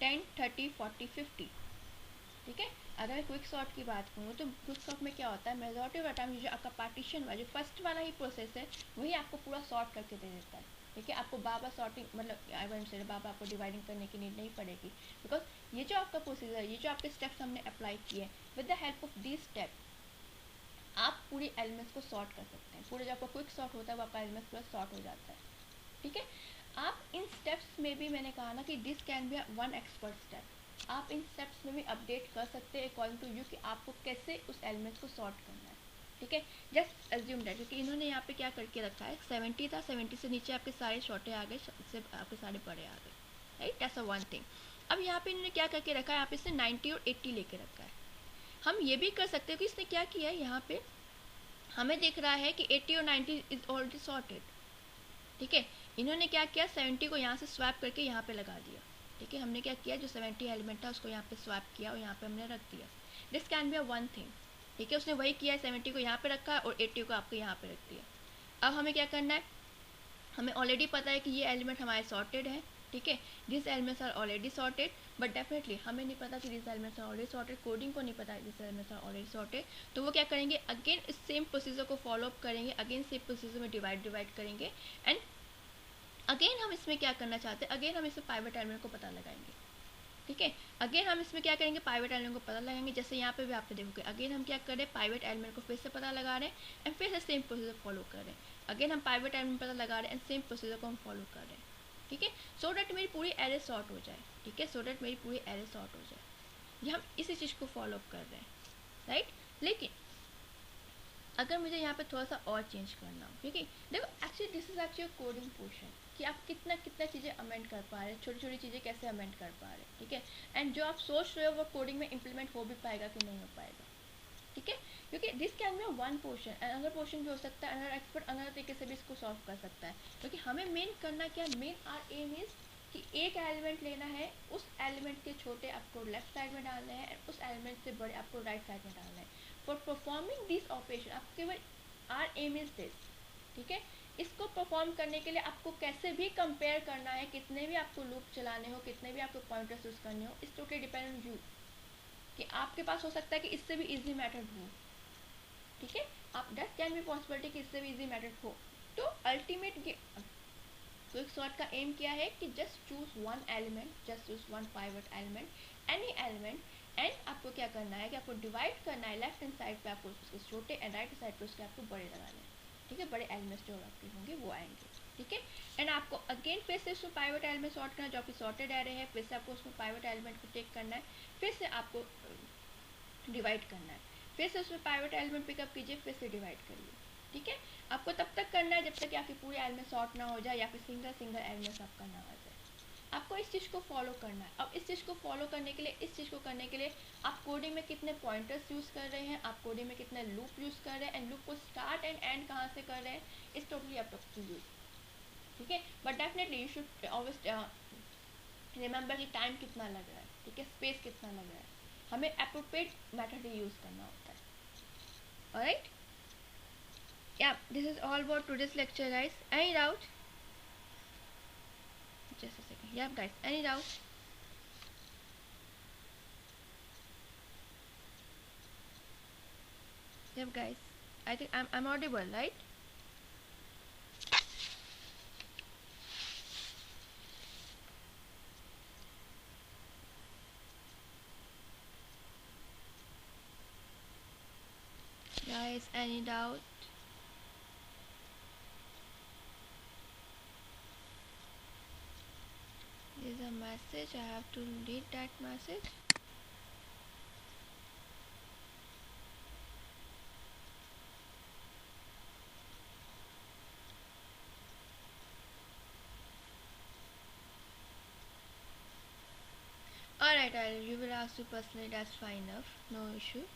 10 30 40 50। ठीक है, अगर मैं क्विक सॉर्ट की बात करूँ तो क्विक सॉर्ट में क्या होता है, मेजॉरिटी ऑफ टाइम जो आपका पार्टीशन वाला जो फर्स्ट वाला ही प्रोसेस है वही आपको पूरा सॉर्ट करके दे देता है। ठीक है, आपको बार बार सॉर्टिंग मतलब से बार बार आपको डिवाइडिंग करने की नीड नहीं पड़ेगी, बिकॉज ये जो आपका प्रोसीजर है, ये जो आपके स्टेप्स हमने अप्लाई किए, with the help of this step आप पूरे एलिमेंट्स को सॉर्ट कर सकते हैं। पूरे जो आपका क्विक सॉर्ट होता है वो आपका एलिमेंट्स पूरा सॉर्ट हो जाता है। ठीक है, आप इन स्टेप्स में भी मैंने कहा ना कि this can be one expert step, आप इन स्टेप्स में भी अपडेट कर सकते हैं अकॉर्डिंग टू यू कि आपको कैसे उस एलिमेंट्स को सॉर्ट करना है। ठीक है, जस्ट अज्यूम दैट, क्योंकि इन्होंने यहाँ पे क्या करके रखा है, 70 था, 70 से नीचे आपके सारे छोटे आ गए, से आपके सारे बड़े आ गए, राइट, ऐसा वन थिंग। अब यहाँ पे इन्होंने क्या करके रखा है, यहाँ पे इसने 90 और 80 लेके रखा है। हम ये भी कर सकते हैं कि इसने क्या किया है, यहाँ पे हमें दिख रहा है कि 80 और 90 इज ऑलरेडी सॉर्टेड। ठीक है, इन्होंने क्या किया, 70 को यहाँ से स्वैप करके यहाँ पे लगा दिया। ठीक है, हमने क्या किया, जो 70 एलिमेंट था उसको यहाँ पे स्वैप किया और यहाँ पे हमने रख दिया। This can be a one thing. ठीक है, उसने वही किया है, 70 को यहाँ पे रखा और 80 को आपको यहाँ पे रख दिया। अब हमें क्या करना है, हमें ऑलरेडी पता है कि ये एलिमेंट हमारे सॉर्टेड है। ठीक है, this elements are already sorted, but definitely हमें नहीं पता कि this elements are already sorted, coding को नहीं पता this elements are already sorted. तो वो क्या करेंगे, अगेन इस सेम प्रोसीजर को फॉलो अप करेंगे, अगेन सेम प्रोसीजर में डिवाइड करेंगे एंड अगेन हम इसमें क्या करना चाहते हैं, अगेन हम इसमें पाइवट एलिमेंट को पता लगाएंगे। ठीक है, अगेन हम इसमें क्या करेंगे, पाइवट एलिमेंट को पता लगाएंगे। जैसे यहाँ पे भी आप देखोगे, अगेन हम क्या कर रहे हैं, पाइवट एलिमेंट को फिर से पता लगा रहे हैं एंड फिर से सेम प्रोसीजर फॉलो कर रहे हैं। अगेन हम पाइवट एलिमेंट पता लगा रहे हैं एंड सेम प्रोसीजर को हम फॉलो कर रहे हैं। ठीक है, सो डैट मेरी पूरी एरे सॉर्ट हो जाए। ठीक है, सो डैट मेरी पूरी एरे सॉर्ट हो जाए, ये हम इसी चीज़ को फॉलो अप कर रहे हैं, राइट। लेकिन अगर मुझे यहाँ पे थोड़ा सा और चेंज करना हो, क्योंकि देखो actually this is actually coding portion, कि आप कितना कितना चीज़ें अमेंड कर पा रहे हैं, छोटी छोटी चीज़ें कैसे अमेंड कर पा रहे हैं। ठीक है, एंड जो आप सोच रहे हो वो कोडिंग में इंप्लीमेंट हो भी पाएगा कि नहीं हो पाएगा। ठीक है, क्योंकि this can be one portion, another portion भी हो सकता है, अनदर एक्सपर्ट अनदर तरीके से भी इसको सॉल्व कर सकता है। क्योंकि हमें मेन करना क्या, मेन आर एम इज कि एक एलिमेंट लेना है, उस एलिमेंट के छोटे आपको लेफ्ट साइड में डालने हैं एंड उस एलिमेंट से बड़े आपको राइट साइड में डालना है। फॉर परफॉर्मिंग दिस ऑपरेशन आप केवल आर एम इज दिस। ठीक है, इसको परफॉर्म करने के लिए आपको कैसे भी कंपेयर करना है, कितने भी आपको लूप चलाने हो, कितने भी आपको पॉइंटर्स यूज करने हो, इस टोटली डिपेंड ऑन यू, कि आपके पास हो सकता है कि इससे भी इजी मेथड हो। ठीक है, आप दैट कैन बी पॉसिबिलिटी कि इससे भी इजी मेथड हो। तो अल्टीमेट क्विक सॉर्ट का एम क्या है कि just choose one element, just choose one pivot element, any element, and आपको क्या करना है कि आपको डिवाइड करना है, लेफ्ट हैंड साइड पे आपको उसके छोटे एंड राइट साइड पे उसके आपको बड़े लगाने हैं। ठीक है, बड़े एलिमेंट्स जो आपके होंगे वो आएंगे। ठीक है, एंड आपको अगेन फिर से उसमें पाइवट एलिमेंट सॉर्ट करना है, जो आपकी सॉर्टेड एरे है, फिर से आपको उसमें पाइवट एलिमेंट को टेक करना है, फिर से आपको डिवाइड करना है, फिर से उसमें पाइवट एलिमेंट पिकअप कीजिए, फिर से डिवाइड करिए। ठीक है, आपको तब तक करना है जब तक कि आपकी पूरी एलिमेंट सॉर्ट ना हो जाए या फिर सिंगल सिंगल एलिमेंट्स आपका ना आ जाए। आपको इस चीज़ को फॉलो करना है। अब इस चीज़ को फॉलो करने के लिए, इस चीज़ को करने के लिए आप कोडिंग में कितने पॉइंटर्स यूज़ कर रहे हैं, आप कोडिंग में कितने लूप यूज़ कर रहे हैं एंड लूप को स्टार्ट एंड एंड कहाँ से कर रहे हैं, इस टोटली अप टू यू। ठीक है, but definitely you should always remember कि टाइम कितना लग रहा है। ठीक है, स्पेस कितना लग रहा है, हमें अप्रोप्रिएट मेथड ही यूज़ करना होता है। Alright, yeah, this is all about today's lecture, guys. Any doubt? Just a second. Yeah, guys, any doubt? Yep, guys, I think I'm audible, right? Guys, any doubt? There's a message, I have to read that message. Alright, you will ask you personally, that's fine enough, no issue.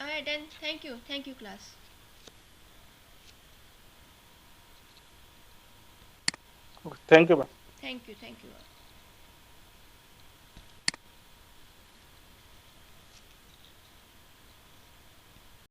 Alright then, thank you class. Okay, thank you, ma'am. Thank you all.